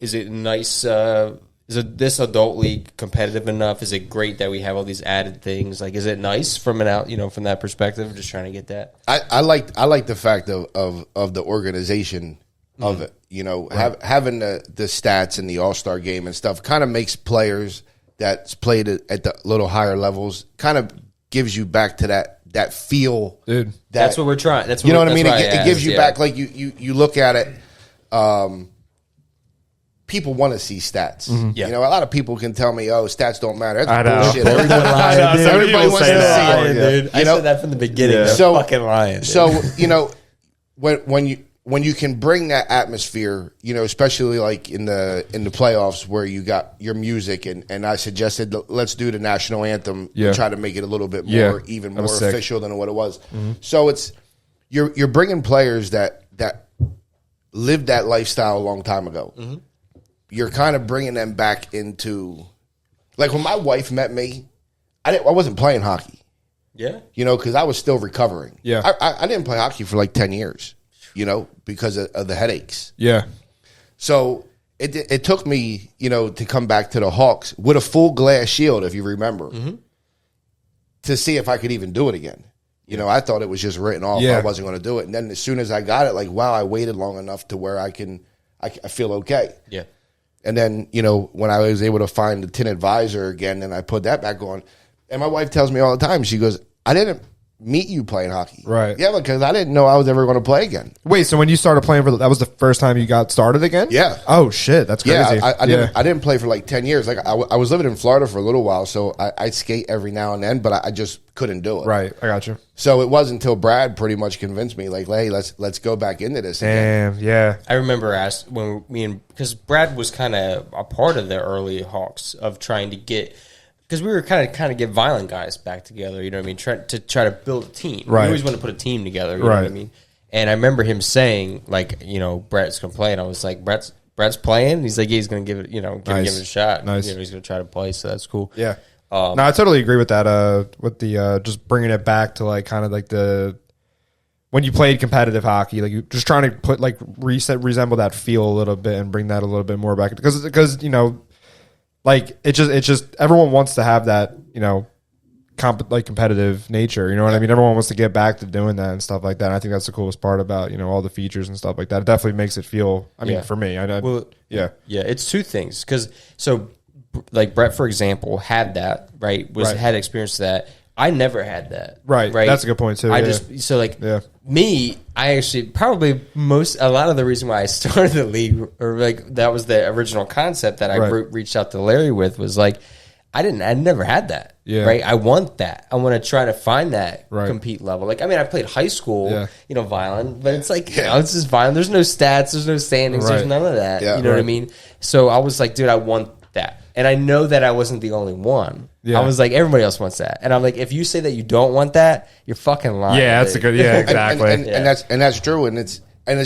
nice? Is this adult league competitive enough? Is it great that we have all these added things? Like, is it nice from from that perspective? Just trying to get that. I like the fact of the organization of it. Having the stats and the All-Star game and stuff kind of makes players that's played at the little higher levels kind of gives you back to that feel. Dude, that's what we're trying. That's what I mean. It gives you back. Like you look at it. People want to see stats. Mm-hmm. Yeah. A lot of people can tell me, "Oh, stats don't matter." That's I know. bullshit. Everybody wants to see it. Dude. I said that from the beginning. Yeah. So fucking lying. Dude. So when you can bring that atmosphere, especially like in the playoffs where you got your music and I suggested let's do the national anthem and try to make it a little bit more even more official than what it was. Mm-hmm. So it's you're bringing players that lived that lifestyle a long time ago. Mm-hmm. You're kind of bringing them back into, like when my wife met me, I wasn't playing hockey. Yeah, because I was still recovering. Yeah, I didn't play hockey for like 10 years. Because of the headaches. Yeah. So it took me, to come back to the Hawks with a full glass shield, if you remember, to see if I could even do it again. I thought it was just written off. I wasn't going to do it. And then as soon as I got it, like, wow, I waited long enough to where I feel okay. Yeah. And then, when I was able to find the tin advisor again, and I put that back on, and my wife tells me all the time, she goes, I didn't meet you playing hockey. Right. Yeah, because I didn't know I was ever going to play again. Wait, so when you started playing that was the first time you got started again? Yeah. Oh shit, that's crazy. Yeah, I didn't play for like 10 years. Like I was living in Florida for a little while, so I skate every now and then, but I just couldn't do it. Right, I got you. So it wasn't until Brad pretty much convinced me, like, hey, let's go back into this again. Damn, yeah. I remember because Brad was kind of a part of the early Hawks of trying to get. Because we were kind of get violent guys back together, you know what I mean? Try to build a team. Right. We always want to put a team together, you know what I mean? And I remember him saying, like, Brett's going to play. And I was like, Brett's playing? And he's like, yeah, he's going to give it, give it a shot. Nice. He's going to try to play, so that's cool. Yeah. No, I totally agree with that. With the just bringing it back to like kind of like when you played competitive hockey, like you just trying to put like resemble that feel a little bit and bring that a little bit more back because like it just everyone wants to have that competitive nature. You know what I mean? Everyone wants to get back to doing that and stuff like that. And I think that's the coolest part about all the features and stuff like that. It definitely makes it feel. I mean, for me, it's two things because like Brett, for example, had that had experience that. I never had that. Right. That's a good point too. Me, I actually probably a lot of the reason why I started the league or like that was the original concept that I reached out to Larry with was like I never had that. Yeah. Right. I want that. I want to try to find that Right. compete level. Like, I mean, I played high school, Yeah. violin, but it's like, it's just violin. There's no stats. There's no standings. Right. There's none of that. Yeah. You know what I mean? So I was like, dude, I want that. And I know that I wasn't the only one. Yeah. I was like, everybody else wants that. And I'm like, if you say that you don't want that, you're fucking lying. Yeah, that's a good. Yeah, exactly. And that's true. And it's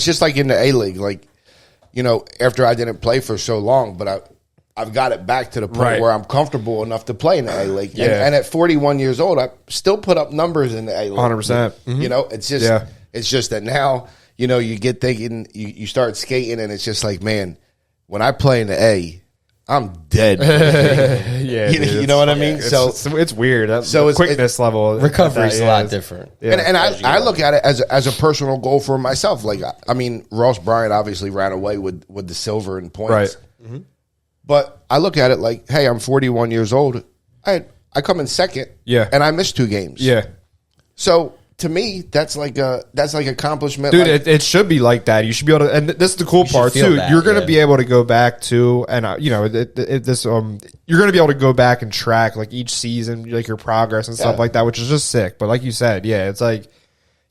just like in the A League, like, you know, after I didn't play for so long, but I've got it back to the point Right. where I'm comfortable enough to play in the A League. Yeah. And at 41 years old, I still put up numbers in the A League. 100%. You know, it's just that now, you know, you get thinking, you start skating, and it's just like, man, when I play in the A, I'm dead. Yeah, you know what I mean? It's weird. So The quickness level, Recovery's a lot is- different. Yeah. And I look at it as a personal goal for myself. Like, I mean, Ross Bryant obviously ran away with the silver and points. Right. But I look at it like, hey, I'm 41 years old. I come in second. Yeah. And I missed 2 games. Yeah. So to me, that's like accomplishment. Dude, like, it should be like that. You should be able to, and this is the cool part feel too. that, You're going to yeah. be able to go back to, and you know, you're going to be able to go back and track like each season, like your progress and stuff like that, which is just sick. But like you said, yeah, it's like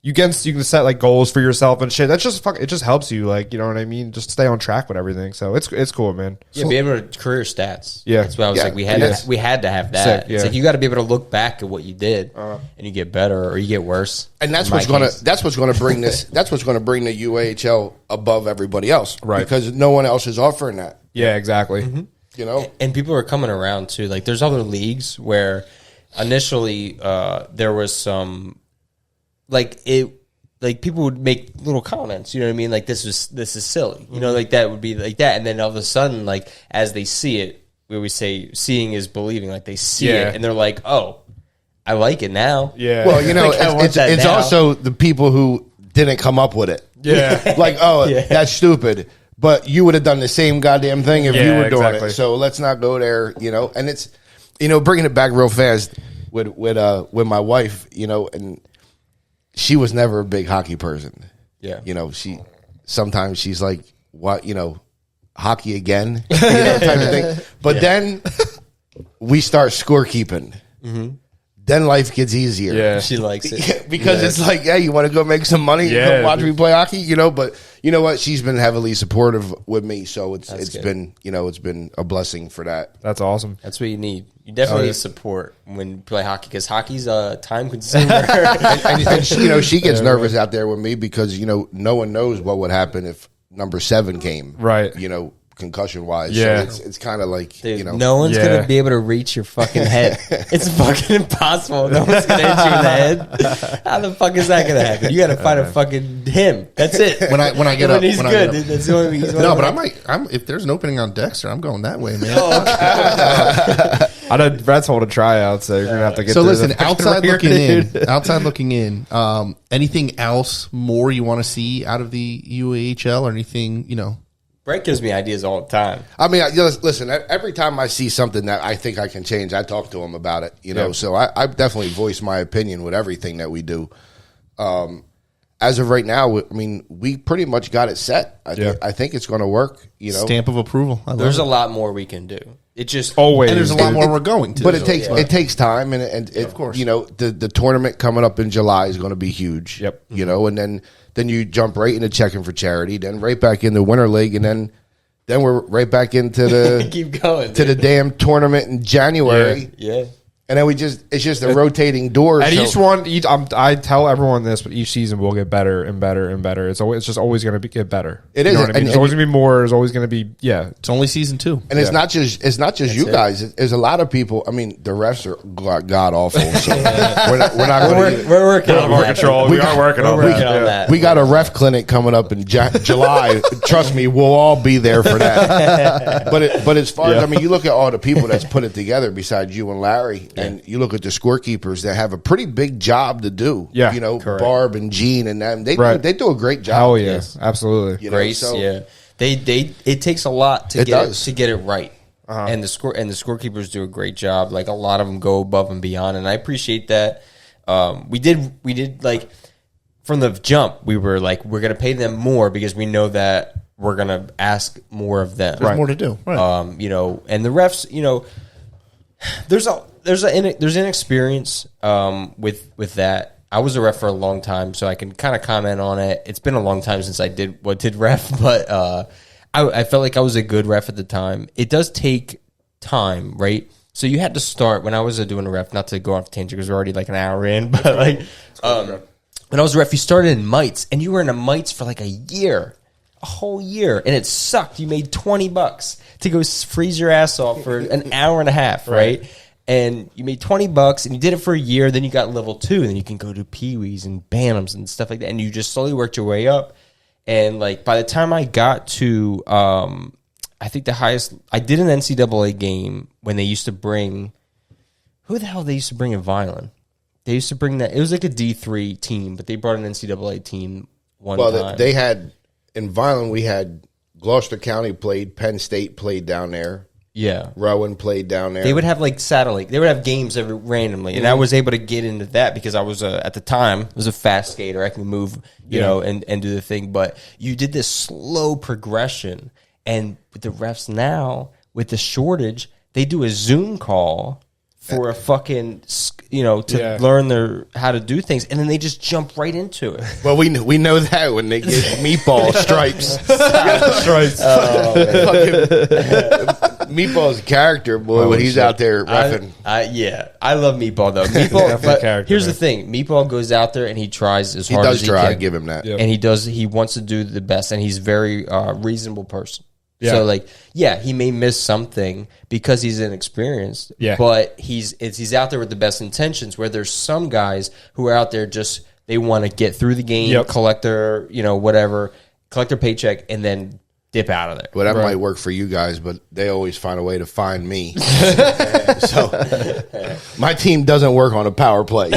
you can set like goals for yourself and shit. That's just it just helps you, like, you know what I mean, just stay on track with everything. So it's cool, man. Yeah, be able to career stats. Yeah. That's why I was Yeah. like, we had to have that. Sick, It's yeah. like you got to be able to look back at what you did, and you get better or you get worse. and that's In my what's gonna case. bring this. That's what's gonna bring the UAHL above everybody else, Right. Because no one else is offering that. Yeah, exactly. You know, And people are coming around too. Like, there's other leagues where initially there was some like people would make little comments, you know what I mean? Like, this is silly, you know, like that would be like that. And then all of a sudden, like, as they see it, we always say seeing is believing. Like, they see Yeah. it and they're like, oh, I like it now. Yeah. well, you know, Like, I want it's that now. also the people who didn't come up with it. Yeah. Like, oh, that's stupid. But you would have done the same goddamn thing if you Yeah, were doing exactly. it. So let's not go there, you know. And it's, you know, bringing it back real fast with my wife, you know, and she was never a big hockey person. Yeah. You know, sometimes she's like, what, you know, hockey again, you know, type of thing. But then we start scorekeeping. Then life gets easier. Yeah. She likes it. Because it's like, yeah, you want to go make some money, Yeah, come watch dude. me play hockey, you know. But you know what? She's been heavily supportive with me, so it's good. been, you know, it's been a blessing for that. That's awesome. That's what you need. You definitely need support when you play hockey, because hockey's a time consumer. And she, you know, she gets nervous out there with me because, you know, no one knows what would happen if number 7 came, Right. You know, concussion wise. Yeah. So it's kind of like, Dude, you know, no one's Yeah. gonna be able to reach your fucking head. It's fucking impossible. No one's gonna hit you in the head. How the fuck is that gonna happen? You gotta find a fucking him. That's it. When I get When up, he's when I good, get up. dude, that's the only he's No, but if there's an opening on Dexter, I'm going that way, man. I know Brett's holding tryouts, so you're gonna have to get. So to listen, the outside here, looking in, dude. anything else more you want to see out of the UAHL or anything, you know? Brett gives me ideas all the time. I mean, listen, every time I see something that I think I can change, I talk to him about it, you know. Yeah. So I definitely voice my opinion with everything that we do. As of right now, I mean, we pretty much got it set. I think it's going to work, you know. Stamp of approval. I love There's it. a lot more we can do. It just Always. And there's a lot more we're going to. But it takes time, and of course. you know, the tournament coming up in July is going to be huge. Yep. You know, and then you jump right into checking for charity, then right back in the Winter League, and then we're right back into the keep going to the damn tournament in January. yeah. And then it's just a rotating door. And so- I tell everyone this, but each season will get better and better and better. It's just always going to get better. It You is, know what I mean? and- There's always going to be more. There's always going to be It's only season 2. And it's not just you guys. There's a lot of people. I mean, the refs are god awful. So we're not going to. We're working on more that. control. We are working on We're working that. on that. We got a ref clinic coming up in July. Trust me, we'll all be there for that. But as far as, I mean, you look at all the people that's put it together besides you and Larry, and you look at the scorekeepers that have a pretty big job to do. Yeah, you know, correct. Barb and Gene and them. They do a great job. Hell yeah, absolutely. You know, Grace, so- yeah. It takes a lot to It get does. to get it right. And the scorekeepers do a great job. Like, a lot of them go above and beyond, and I appreciate that. We did like from the jump. We were like, we're gonna pay them more because we know that we're gonna ask more of them. There's more to do. Right. You know, and the refs, you know, There's inexperience with that. I was a ref for a long time, so I can kind of comment on it. It's been a long time since I did ref, but I felt like I was a good ref at the time. It does take time, right? So you had to start when I was doing a ref. Not to go off tangent because we're already like an hour in, but like when I was a ref, you started in mites, and you were in a mites for like a whole year, and it sucked. You made $20 to go freeze your ass off for an hour and a half, right? And you made $20, and you did it for a year. Then you got level 2, and then you can go to peewees and bantams and stuff like that. And you just slowly worked your way up. And like by the time I got to, I think the highest I did an NCAA game when they used to bring, who the hell they used to bring in Violin? They used to bring that. It was like a D3 team, but they brought an NCAA team one time. Well, they had in Violin. We had Gloucester County played, Penn State played down there. Yeah, Rowan played down there. They would have like satellite. They would have games randomly, and I was able to get into that because I was at the time was a fast skater. I can move, you know, and do the thing. But you did this slow progression, and with the refs now with the shortage, they do a Zoom call for a fucking to learn how to do things, and then they just jump right into it. Well, we know that when they get meatball stripes. Meatball's a character, boy, when he's out there reffing. I love Meatball though. Meatball, but here's the thing: Meatball goes out there and he tries as hard as he can. He does try. Give him that, and he does. He wants to do the best, and he's a very reasonable person. Yeah. So like, he may miss something because he's inexperienced. Yeah. But he's out there with the best intentions. Where there's some guys who are out there just they want to get through the game, collect their collect their paycheck, and then dip out of there. Well, that might work for you guys, but they always find a way to find me. So my team doesn't work on a power play.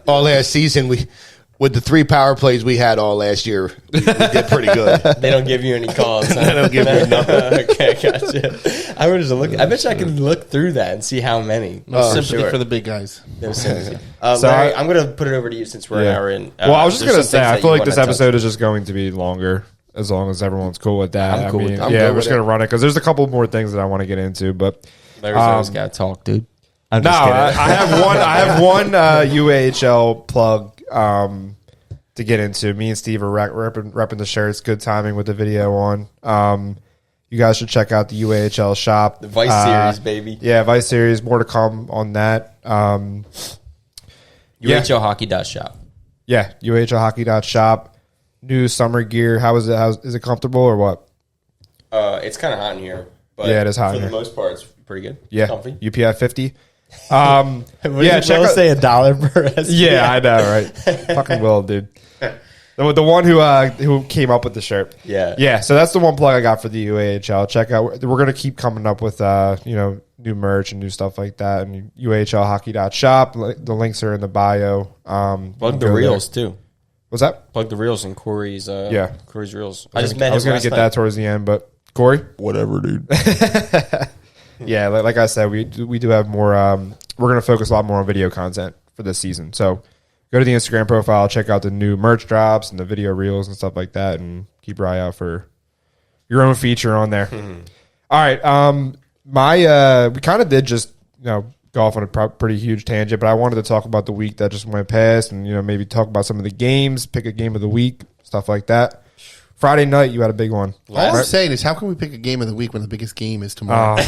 All last season with the 3 power plays we had all last year, we did pretty good. They don't give you any calls. Huh? They don't give me nothing. Okay, gotcha. I bet you I can look through that and see how many. Sympathy for the big guys. No sympathy. Larry, I'm going to put it over to you since we're an hour in. Well, I was just going to say, I feel like this episode is just going to be longer as long as everyone's cool with that. I'm cool with that. We're just going to run it because there's a couple more things that I want to get into. But Larry's always got to talk, dude. I have one UAHL plug to get into. Me and Steve are repping the shirts. Good timing with the video on. You guys should check out the UAHL shop. The Vice Series, baby. Yeah, Vice Series. More to come on that. UHLhockey.shop. Yeah, UHLhockey.shop. New summer gear. How is it? Is it comfortable or what? It's kind of hot in here. But it is hot for in the here. most part, it's pretty good. Yeah, comfy. UPI 50. Check out. Say $1 per SPF. Yeah, I know, right? Fucking will, dude. The one who came up with the shirt. Yeah. So that's the one plug I got for the UAHL. Check out. We're gonna keep coming up with new merch and new stuff like that. And UAHLhockey.shop. The links are in the bio. Plug the reels too. What's that? Plug the reels in Corey's. Corey's reels. I was gonna get that towards the end, but Corey, whatever, dude. Yeah, like I said, we do have more. We're going to focus a lot more on video content for this season. So go to the Instagram profile, check out the new merch drops and the video reels and stuff like that, and keep your eye out for your own feature on there. All right, we kind of did just go off on a pretty huge tangent, but I wanted to talk about the week that just went past, and maybe talk about some of the games, pick a game of the week, stuff like that. Friday night, you had a big one. All I'm saying is, how can we pick a game of the week when the biggest game is tomorrow?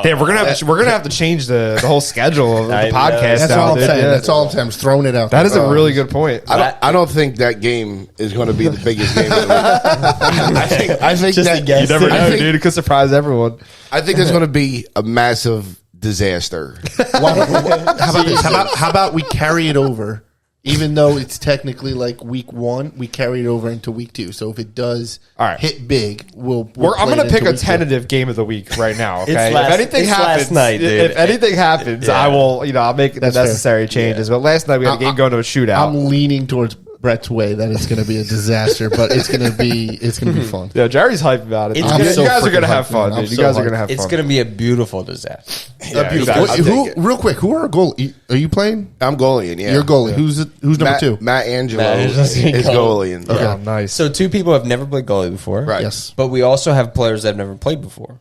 Damn, we're gonna have to change the whole schedule of the podcast. That's all I'm saying. That's all I'm saying. I'm just throwing it out. That is a really good point. I don't think that game is going to be the biggest game of the week. I think Just that a guess. You never know, dude. It could surprise everyone. I think there's going to be a massive disaster. How about we carry it over? Even though it's technically like week 1, we carry it over into week 2. So if it does hit big, I'm going to pick a tentative game of the week right now. Okay, if anything happens, last night, dude. If anything happens, I will. I'll make the necessary changes. But last night we had a game going to a shootout. I'm leaning towards Brett's way that it's going to be a disaster, but it's going to be fun. Yeah, Jerry's hyped about it. You guys are going to have fun, dude. You guys are going to have fun. It's going to be a beautiful disaster. Real quick, who are our goalie? Are you playing? I'm goalie, yeah. You're goalie. Who's number 2? Matt Angelo is goalie. Okay. Oh, nice. So 2 people have never played goalie before. Right. Yes. But we also have players that have never played before.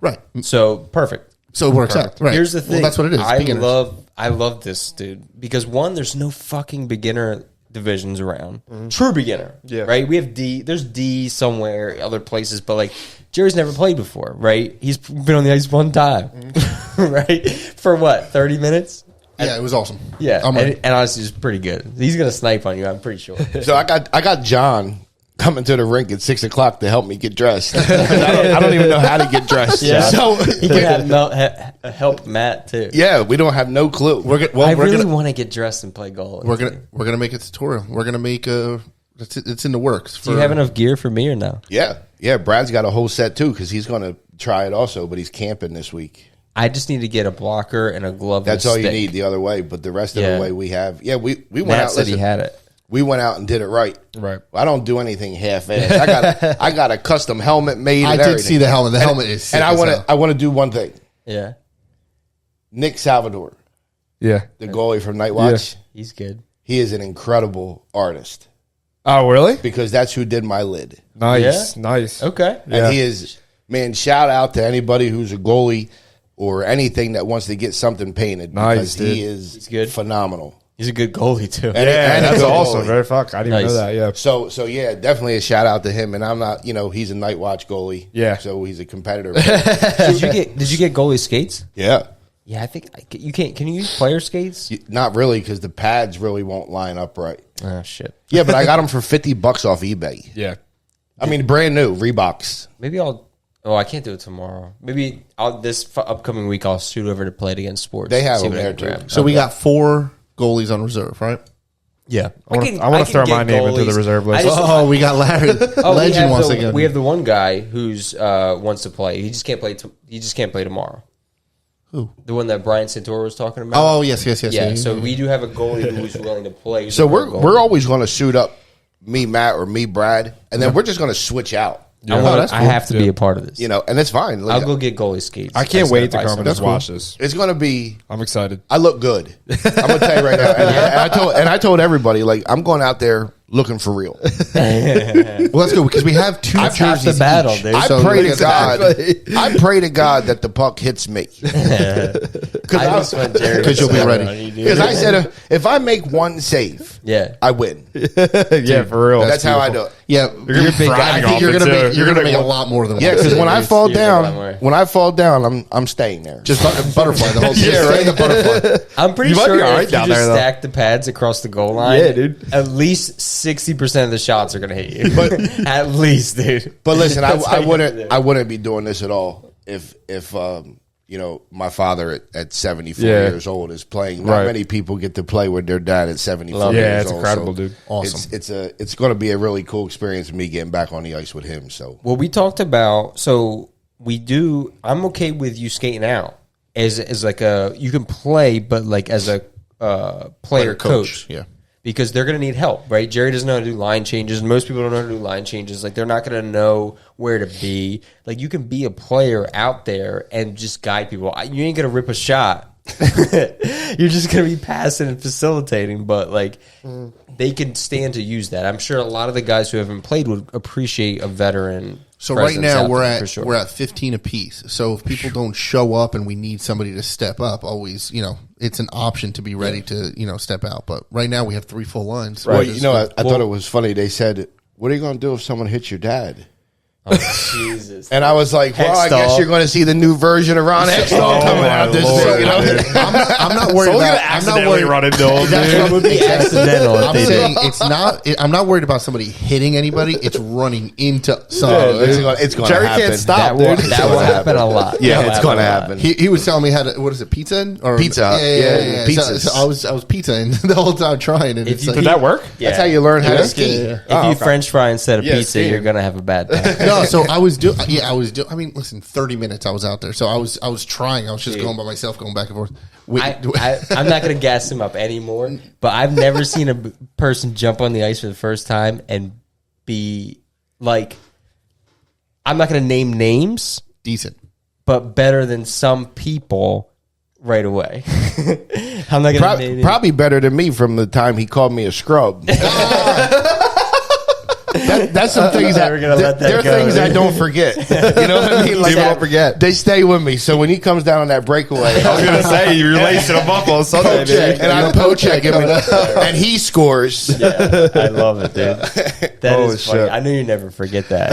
Right. So perfect. So it works out. Right. Here's the thing. Well, that's what it is. Beginners. I love this dude because one, there's no fucking beginner divisions around. True beginner. Yeah. Right. We have D. There's D somewhere, other places, but like Jerry's never played before. Right. He's been on the ice one time. Right. For what? 30 minutes. Yeah, it was awesome. Yeah. I'm ready. And honestly, it's pretty good. He's gonna snipe on you. I'm pretty sure. So I got John coming to the rink at 6 o'clock to help me get dressed. I don't even know how to get dressed. Yeah. So He can help Matt too. yeah, we don't have no clue. I really want to get dressed and play goal. We're gonna make a tutorial. We're gonna make a. It's in the works. Do you have enough gear for me or no? Yeah. Brad's got a whole set too because he's going to try it also, but he's camping this week. I just need to get a blocker and a glove. That's and a all you stick. need the other way, but the rest of Yeah. the way we have. Yeah, we went Matt out. said Listen, he had it. we went out and did it right. Right. I don't do anything half-assed. I got a custom helmet made. I and did everything. see the helmet. The helmet is sick and I as want hell. to. I want to do one thing. Yeah, Nick Salvador, Yeah. the goalie from Night Watch. he's good. He is an incredible artist Oh, really? because that's who did my lid. Nice. Yeah? Nice. Okay. Yeah. And he is, man, shout out to anybody who's a goalie or anything that wants to get something painted. Nice, because dude. he is He's good. phenomenal. He's a good goalie too. And Yeah, he's that's a good awesome. goalie. Very fuck. I didn't even Nice. know that. Yeah. So yeah, definitely a shout out to him. And I'm not, he's a Night Watch goalie. Yeah. So he's a competitor. Did you get goalie skates? Yeah. Yeah, I think you can't. Can you use player skates? Not really because the pads really won't line up right. Oh shit. Yeah, but I got them for $50 off eBay. Yeah. I mean, brand new Reeboks. Maybe I'll. Oh, I can't do it tomorrow. Maybe this upcoming week I'll shoot over to Play It Again Sports. They have see them what I there, can too. grab. So we got 4 goalies on reserve, right? Yeah, I want to throw my name into the reserve list. Oh, we got Larry, legend once again. We have the one guy who's wants to play. He just can't play. He just can't play tomorrow. Who? The one that Brian Santoro was talking about. Oh, yes. yeah. So we do have a goalie who's willing to play. He's So a goalie. we're always going to suit up me, Matt, or me, Brad, and then we're just going to switch out. that's I cool. have to be a part of this. And it's fine. Like, I'll go get goalie skates. I can't just wait to gotta buy come some. and just cool. watch this. it's going to be. I'm excited. I look good. I'm going to tell you right now. And I told everybody, like, I'm going out there looking for real. Well, that's good because we have 2 That's half jerseys the battle, each. dude. I So pray to exactly. God. I pray to God that the puck hits me because Because you'll be ready. I said if I make one save, Yeah. I win. Yeah, for real. That's how I do it. Yeah, gonna be I think you're gonna make a lot more than Yeah, because when I fall You're the wrong down, way. I'm staying there. just butterfly the whole thing. Yeah, right. The butterfly. I'm pretty You might sure be all right if you down just there, though. stack the pads across the goal line, Yeah, dude. at least 60% of the shots are going to hit you. But at least, dude. But listen, That's how I you wouldn't do it. I wouldn't be doing this at all if my father at 74 Yeah. years old is playing. Not Right. many people get to play with their dad at 74 Love years it. Yeah, it's old. incredible, So dude. Awesome. It's going to be a really cool experience me getting back on the ice with him. So Well, we talked about, I'm okay with you skating out as like you can play, but like as a player coach. Yeah. Because they're going to need help, right? Jerry doesn't know how to do line changes. Most people don't know how to do line changes. Like, they're not going to know where to be. Like, you can be a player out there and just guide people. You ain't going to rip a shot. You're just going to be passing and facilitating. But, like, they can stand to use that. I'm sure a lot of the guys who haven't played would appreciate a veteran. So right presence now out we're there, at for sure. we're at 15 apiece. So if people don't show up and we need somebody to step up, always it's an option to be ready to step out. But right now we have 3 full lines. well, I thought it was funny. They said, "What are you going to do if someone hits your dad?" Oh, Jesus. And I was like, "Well, I guess Hextall. you're going to see the new version of Ron Hextall coming out this Lord. big." I'm not worried about. I'm not worried. run into him, That's what- be accidental if I'm they saying it's not. I'm not worried about somebody hitting anybody. It's running into something. It's going to Jerry happen. can't stop, That will, dude. that will happen a lot. Yeah, That will it's going to a lot. happen. He was telling me how to. What is it? Pizza or Pizza Hut. Yeah, pizzas. So I was pizzaing the whole time trying, and it's you like, Did that work? Yeah. That's how you learn how to ski. If you French fry instead of Yeah, pizza, skiing. you're going to have a bad time. No, so I was doing. Yeah, I was doing. I mean, listen, 30 minutes I was out there, so I was trying. I was just going by myself, going back and forth. I'm not going to gas him up anymore, but I've never seen a person jump on the ice for the first time and be like, I'm not going to name names, decent. but better than some people right away. I'm not going to name names. Probably better than me from the time he called me a scrub. That's that's some things that, We're gonna let that they're go, things I dude. don't forget. You know what I mean? Like People don't forget. They stay with me. So when he comes down on that breakaway, I was gonna say you're lacing them up on Sunday, baby. and I poach check him, and he scores. Yeah, I love it, dude. That Holy is funny. shit. I knew you never forget that.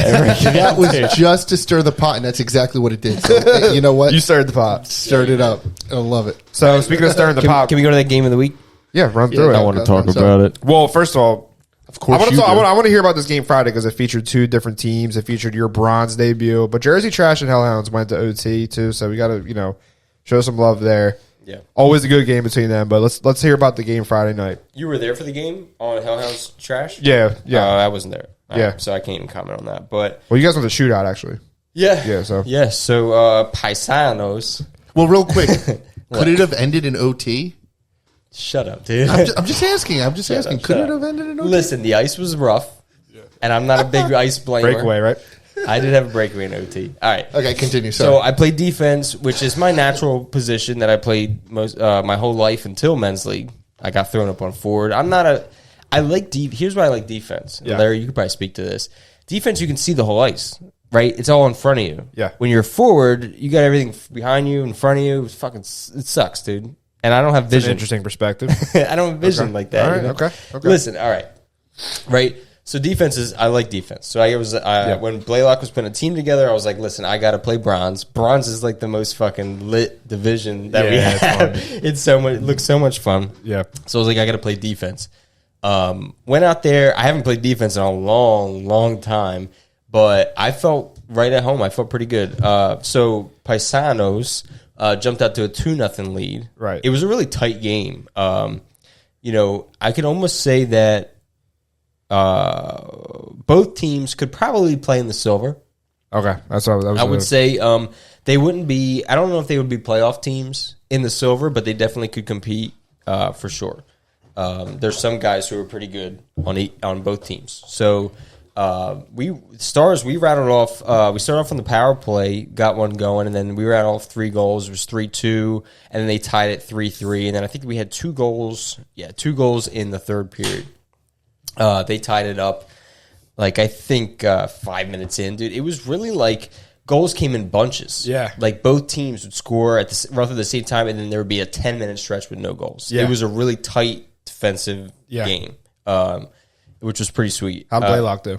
That was just to stir the pot, and that's exactly what it did. So, hey, you know what? You stirred the pot. stirred it up. I love it. So speaking of stirring the pot, Can we go to that game of the week? yeah, run through I it. wanna talk about it. Well, first of all, Of course, I want to hear about this game Friday because it featured two different teams. It featured your bronze debut, but Jersey Trash and Hellhounds went to OT too. So we got to show some love there. Yeah. Always a good game between them. But let's hear about the game Friday night. You were there for the game on Hellhounds Trash? Yeah. I wasn't there. Yeah. So I can't even comment on that. But Well, you guys went to shootout actually. yeah. Yeah, so- Paisanos. Well, real quick, could it have ended in OT? Shut up, dude. I'm just asking. Could shut it up. have ended in OT? Listen, the ice was rough, and I'm not a big ice blamer. Breakaway, right? I did have a breakaway in OT. All right. Okay, continue. So Sorry. I played defense, which is my natural position that I played most my whole life until men's league. I got thrown up on forward. I like deep. Here's why I like defense. Yeah. Larry, you could probably speak to this. Defense, you can see the whole ice, right? It's all in front of you. Yeah. When you're forward, you got everything behind you, in front of you. It sucks, dude. And I don't have It's an vision. interesting perspective. I don't have vision like that. All right, you know? okay. Listen, all right. Right. So defenses, I like defense. So when Blaylock was putting a team together, I was like, listen, I got to play bronze. Bronze is like the most fucking lit division that we Yeah, it's have. fun. It's so much, it looks so much fun. Yeah. So I was like, I got to play defense. Went out there. I haven't played defense in a long, long time, but I felt right at home. I felt pretty good. So Paisanos jumped out to a 2-0 lead. Right. It was a really tight game. I could almost say that both teams could probably play in the silver. Okay, that's what I would say they wouldn't be. I don't know if they would be playoff teams in the silver, but they definitely could compete for sure. There's some guys who are pretty good on both teams. So we rattled off. We started off on the power play, got one going, and then we rattled off 3 goals. It was 3-2, and then they tied it 3-3, and then I think we had 2 goals. Yeah, 2 goals in the third period. They tied it up, like I think 5 minutes in, dude. It was really like goals came in bunches. Yeah. Like both teams would score at roughly the same time, and then there would be a 10-minute stretch with no goals. Yeah. It was a really tight defensive Yeah. game, which was pretty sweet. How'd Blaylock do?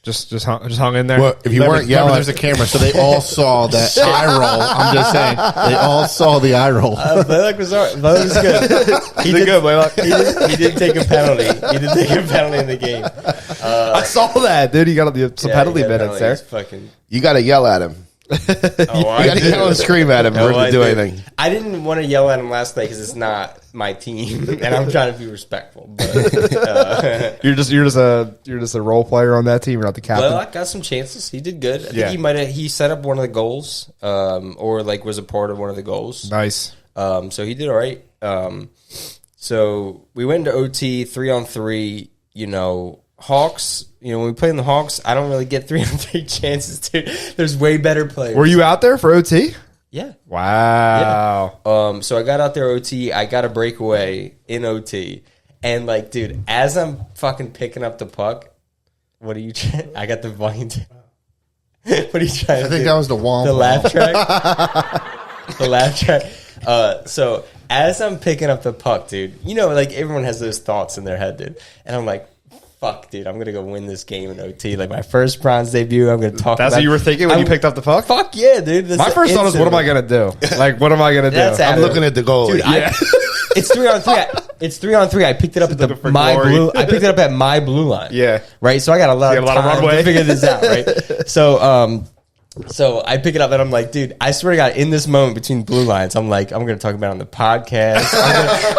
Just hung in there. Well, if you weren't Remember, yelling, there's a camera, so they all saw that eye roll. I'm just saying, they all saw the eye roll. Blaylock was all right. Blaylock was good. He did good, Blaylock. He did take a penalty. He did take a penalty in the game. I saw that, dude. He got some penalty minutes there. Fucking. you got to yell at him. Oh, You got to yell and scream at him for him to do anything. I didn't want to yell at him last night because it's not my team, and I'm trying to be respectful. But You're just a role player on that team. You're not the captain. Blaylock got some chances. He did good. I Yeah. think he set up one of the goals, or like was a part of one of the goals. Nice. So he did all right. So we went into OT 3-on-3. Hawks. When we play in the Hawks, I don't really get 3-on-3 chances, dude. There's way better players. Were you out there for OT? Yeah. Wow. So I got out there OT. I got a breakaway in OT, and like, dude, as I'm fucking picking up the puck, what are you? I got the volume. What are you trying to do? I think that was the womp. The laugh track. The laugh track. So as I'm picking up the puck, dude, like everyone has those thoughts in their head, dude, and I'm like, fuck, dude, I'm gonna go win this game in OT. Like my first bronze debut, I'm gonna talk. That's what you were thinking when you picked up the puck? Fuck yeah, dude. My first thought was, what am I going to do? Like, what am I going to do? That's I'm looking at the goal. Dude, it's 3-on-3. It's 3-on-3. I picked it up at Looking for my glory. blue. I picked it up at my blue line. Yeah. Right. So I got a lot, You got a lot of time runway. to figure this out. Right. So I pick it up and I'm like, dude, I swear to God, in this moment between blue lines, I'm like, I'm going to talk about it on the podcast.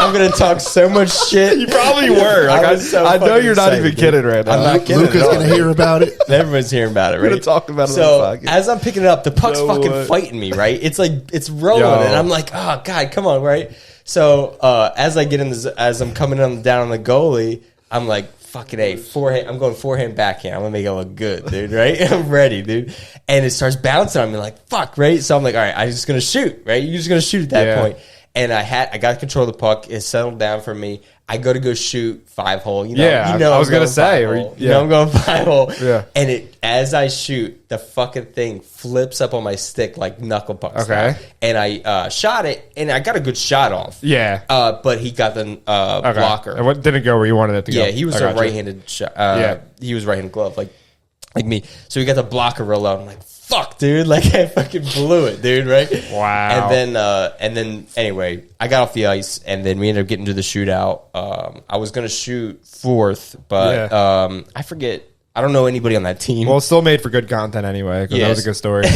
I'm going to talk so much shit. You probably were. Like, I know you're not even kidding right now. I'm not kidding. Luca's at all, going to hear about it. Everyone's hearing about it, right? We're gonna talk about it So on the podcast. as I'm picking it up, the puck's No fucking way. fighting me, right? It's like it's rolling, Yo. and I'm like, oh god, come on, right? So as I get in this, as I'm coming down on the goalie, I'm like, fucking A, forehand. I'm going forehand, backhand. I'm gonna make it look good, dude. Right? I'm ready, dude. And it starts bouncing on me, like fuck, right? So I'm like, all right, I'm just gonna shoot, right? You're just gonna shoot at that Yeah. point. And I got control of the puck. It settled down for me. I go shoot 5-hole. Yeah, I was gonna say, I'm going 5-hole. Yeah. And as I shoot, the fucking thing flips up on my stick like knuckle pucks. Okay. And I shot it, and I got a good shot off. Yeah. But he got the blocker. And what didn't go where you wanted it to go? Yeah, he was I a gotcha. right-handed shot. He was right-handed glove, like me. So he got the blocker real low. I'm like, fuck, dude. Like, I fucking blew it, dude, right? Wow. And then anyway, I got off the ice, and then we ended up getting to the shootout. I was going to shoot fourth, but I forget. I don't know anybody on that team. Well, it's still made for good content anyway, because that was a good story.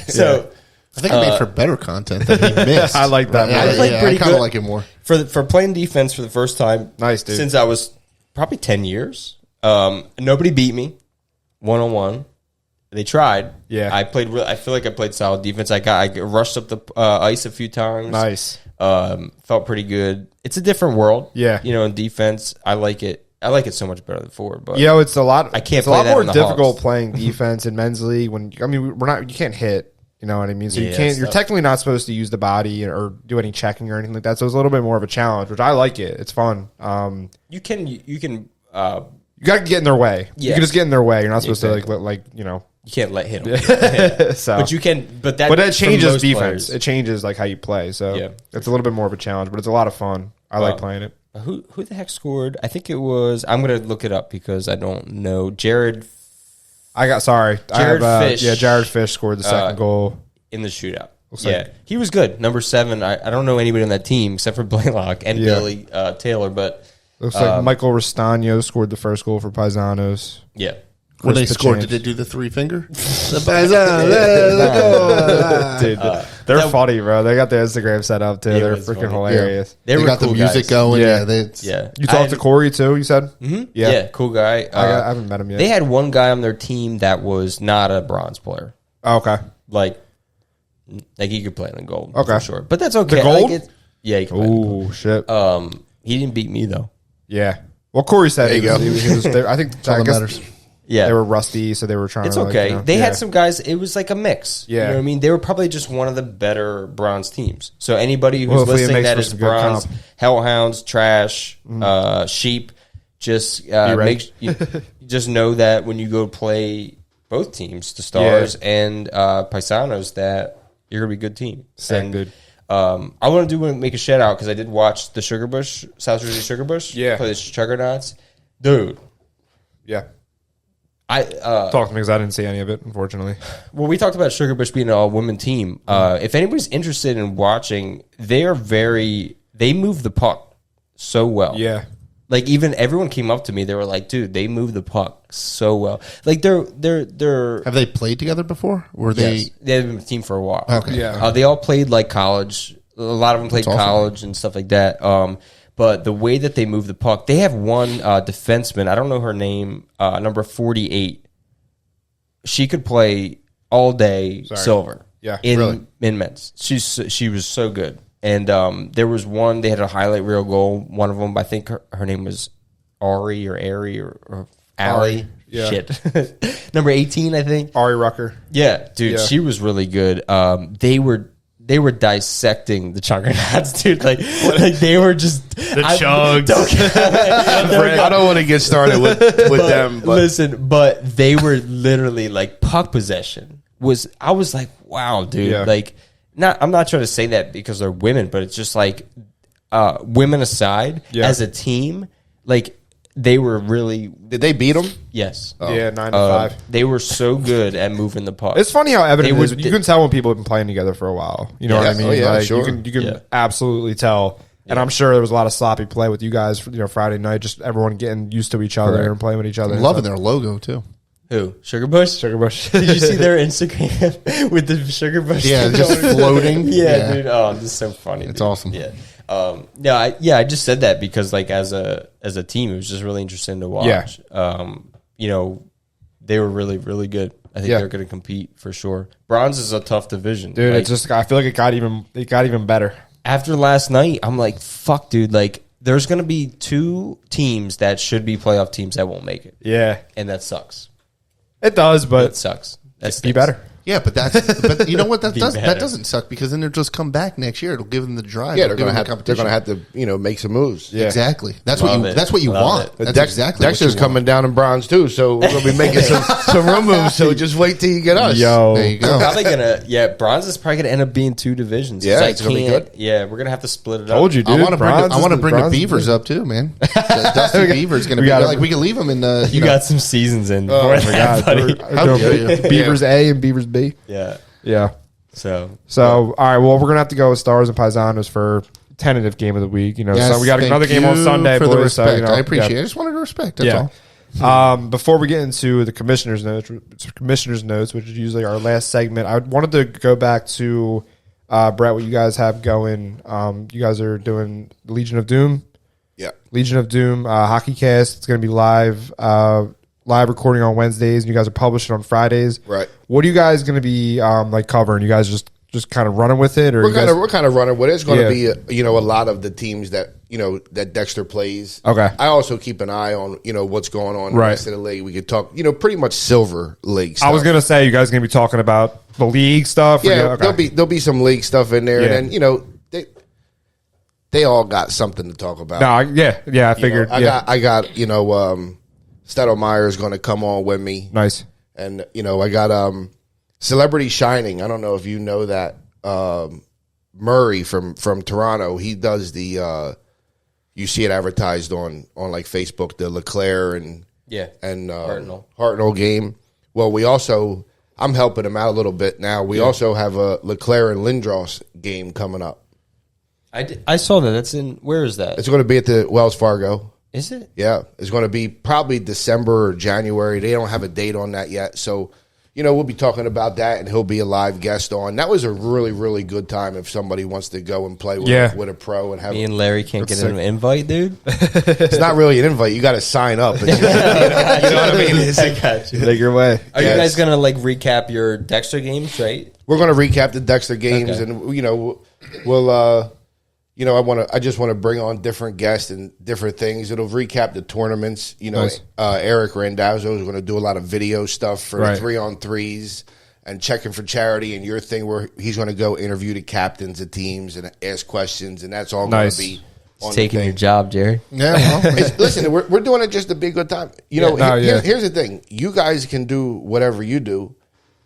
So... I think it made for better content than he missed. I like that. I I kind of like it more. For playing defense for the first time. Nice, dude. Since I was probably 10 years. Nobody beat me 1-on-1. They tried. Yeah. I feel like I played solid defense. I rushed up the ice a few times. Nice. Felt pretty good. It's a different world. Yeah. In defense, I like it. I like it so much better than forward. But It's a lot. I can't It's a play lot that more in the difficult Hawks. playing defense in men's league when we're not. You can't hit. You know what I mean? So you Yeah, can't. You're stuff. technically not supposed to use the body or do any checking or anything like that. So it's a little bit more of a challenge, which I like it. It's fun. You can. You got to get in their way. You Yeah. can just get in their way. You're not supposed Exactly. to like You can't let hit them. So, But you can. But that but it for changes most defense. players. It changes like how you play. So Yeah. it's a little bit more of a challenge, but it's a lot of fun. I like playing it. Who the heck scored? I think it was. I'm gonna look it up because I don't know. Jared Jared Fish. Yeah, Jared Fish scored the second goal. in the shootout. like- He was good. Number 7. I don't know anybody on that team except for Blaylock and Yeah. Billy Taylor, but Looks like Michael Restano scored the first goal for Paisanos. yeah. When they Chris scored, Pachance. did they do the 3-finger? Dude, they're funny, bro. They got their Instagram set up too. They're was freaking funny. hilarious. They They were got cool the music guys. going. Yeah. Yeah. You talked to Corey too. You said, Yeah, cool guy. I haven't met him yet. They had one guy on their team that was not a bronze player. Oh, okay. Like he could play in the gold. Okay. For sure. But that's okay. The gold? Yeah, he could play in the gold. Oh shit. He didn't beat me though. Yeah. Well, Corey said There you go. he was I think all I that guess matters. Yeah. they were rusty, so they were trying It's to. okay. They yeah. had some guys. It was like a mix. Yeah. You know what I mean? They were probably just one of the better bronze teams. So anybody who's Hopefully it listening makes that for is some good bronze, comp. hellhounds, trash, sheep, just ready. just know that when you go play both teams, the Stars and Paisanos, that you're gonna be a good team. Sick, And, dude. I want to make a shout out because I did watch the Sugar Bush, South Jersey Sugar Bush, Yeah. play the Juggernauts, dude. Yeah. I Talk to me because I didn't see any of it, unfortunately. Well, we talked about Sugar Bush being an all-women team. If anybody's interested in watching, they move the puck so well. Yeah. Like even everyone came up to me, they were like, "Dude, they move the puck so well." Like they're Have they played together before? Were yes, they've been a team for a while. Okay. Yeah. They all played like college. A lot of them played That's awesome. college and stuff like that. But the way that they move the puck, they have one defenseman. I don't know her name. Number 48. She could play all day silver. Yeah, in really? men's. She was so good. And there was one. They had a highlight reel goal. One of them, I think her name was Ari or Allie. Yeah. Shit. Number 18, I think. Ari Rucker. Yeah, dude, Yeah. she was really good. They were dissecting the Juggernauts, dude. Like they were just the Chugs. I don't want to get started with them, but listen, but they were literally like puck possession I was like, wow, dude. Yeah. Like, I'm not trying to say that because they're women, but it's just like women aside, Yeah. as a team, like they were really did they beat them? yes. Yeah, 9-5. They were so good at moving the puck. It's funny how evident They it is. would- You can tell when people have been playing together for a while. You know what I Yeah. mean? Oh, yeah, like, sure. You can Yeah. absolutely tell. And I'm sure there was a lot of sloppy play with you guys, Friday night, just everyone getting used to each other Correct. and playing with each other. I'm loving their logo too. Who? Sugar Bush? Sugar Bush. Did you see their Instagram with the Sugar Bush? Yeah, thing just going? floating. Yeah, Yeah. dude. Oh, this is so funny. It's dude. awesome. Yeah. I just said that because like as a team, it was just really interesting to watch. Yeah. They were really, really good. I think Yeah. they're going to compete for sure. Bronze is a tough division. Dude, Like, it's just, I feel like it got even better. after last night, I'm like, fuck, dude. Like, there's going to be 2 teams that should be playoff teams that won't make it. Yeah. And that sucks. It does, It but sucks. That be stinks. better. Yeah, but you know what that does? better. That doesn't suck because then they'll just come back next year. It'll give them the drive. Yeah, It'll give them the competition. they're gonna have to make some moves. Yeah. Exactly. That's Love what you. it. That's what you Love want. it. That's Dex- exactly Dexter's what you coming down in bronze too, so we're gonna be making some room moves. So just wait till you get us. Yo, There you go. Probably gonna bronze is probably gonna end up being 2 divisions. 'cause Yeah, I it's gonna be can't- good. Yeah, we're gonna have to split it up. told you, dude. I want to bring. Bronze I want to is- bring the bronze is Beavers good. up too, man. The Dusty Beaver's going to we be gotta- like we can leave them in the. You got some seasons in. Oh before my that, God, buddy. we're How doing dare you. Beavers A and Beavers B. Yeah. Yeah. So So, all right. Well, we're gonna have to go with Stars and Paisanos for tentative game of the week. You know, Yes, so we got thank another game on you Sunday. for the boys, so, respect. you know, I appreciate yeah. it. I just wanted to respect. That's Yeah. all. Before we get into the commissioner's notes, which is usually our last segment, I wanted to go back to Brett. What you guys have going? You guys are doing Legion of Doom. Yeah. Legion of Doom hockey cast. It's going to be live recording on Wednesdays, and you guys are publishing on Fridays. Right. What are you guys going to be like covering? You guys just kind of running with it, or We're you guys- kind of running with it. It's going Yeah. to be a lot of the teams that that Dexter plays. Okay. I also keep an eye on what's going on in the Right. rest of the league. We could talk pretty much silver league stuff. I was gonna say you guys going to be talking about the league stuff. or- Yeah, okay. there'll be some league stuff in there, Yeah. and then they all got something to talk about. No, I figured. I got Stottlemyre is going to come on with me, Nice. and I got Celebrity Shining. I don't know if you know that Murray from Toronto. He does the you see it advertised on like Facebook, the LeClaire and Hartnell game. Well, I'm helping him out a little bit now. We also have a LeClaire and Lindros game coming up. I saw that. That's in. Where is that? It's going to be at the Wells Fargo. Is it? Yeah, it's going to be probably December or January. They don't have a date on that yet. So, we'll be talking about that, and he'll be a live guest on. That was a really, really good time if somebody wants to go and play with a pro and have Me and Larry can't get an invite, dude. It's not really an invite. You got to sign up. It's just, you know what I mean? I got you. Make your way. Are you guys gonna recap your Dexter games, right? We're going to recap the Dexter games, Okay. and we'll I just want to bring on different guests and different things. It'll recap the tournaments. Nice. Eric Randazzo is going to do a lot of video stuff for Right. 3-on-3s and checking for charity, and your thing where he's going to go interview the captains of teams and ask questions, and that's all Nice. going to be on It's taking the your thing. job, Jerry. Yeah. Well, Listen, we're doing it just to be a good time. Here's the thing: you guys can do whatever you do,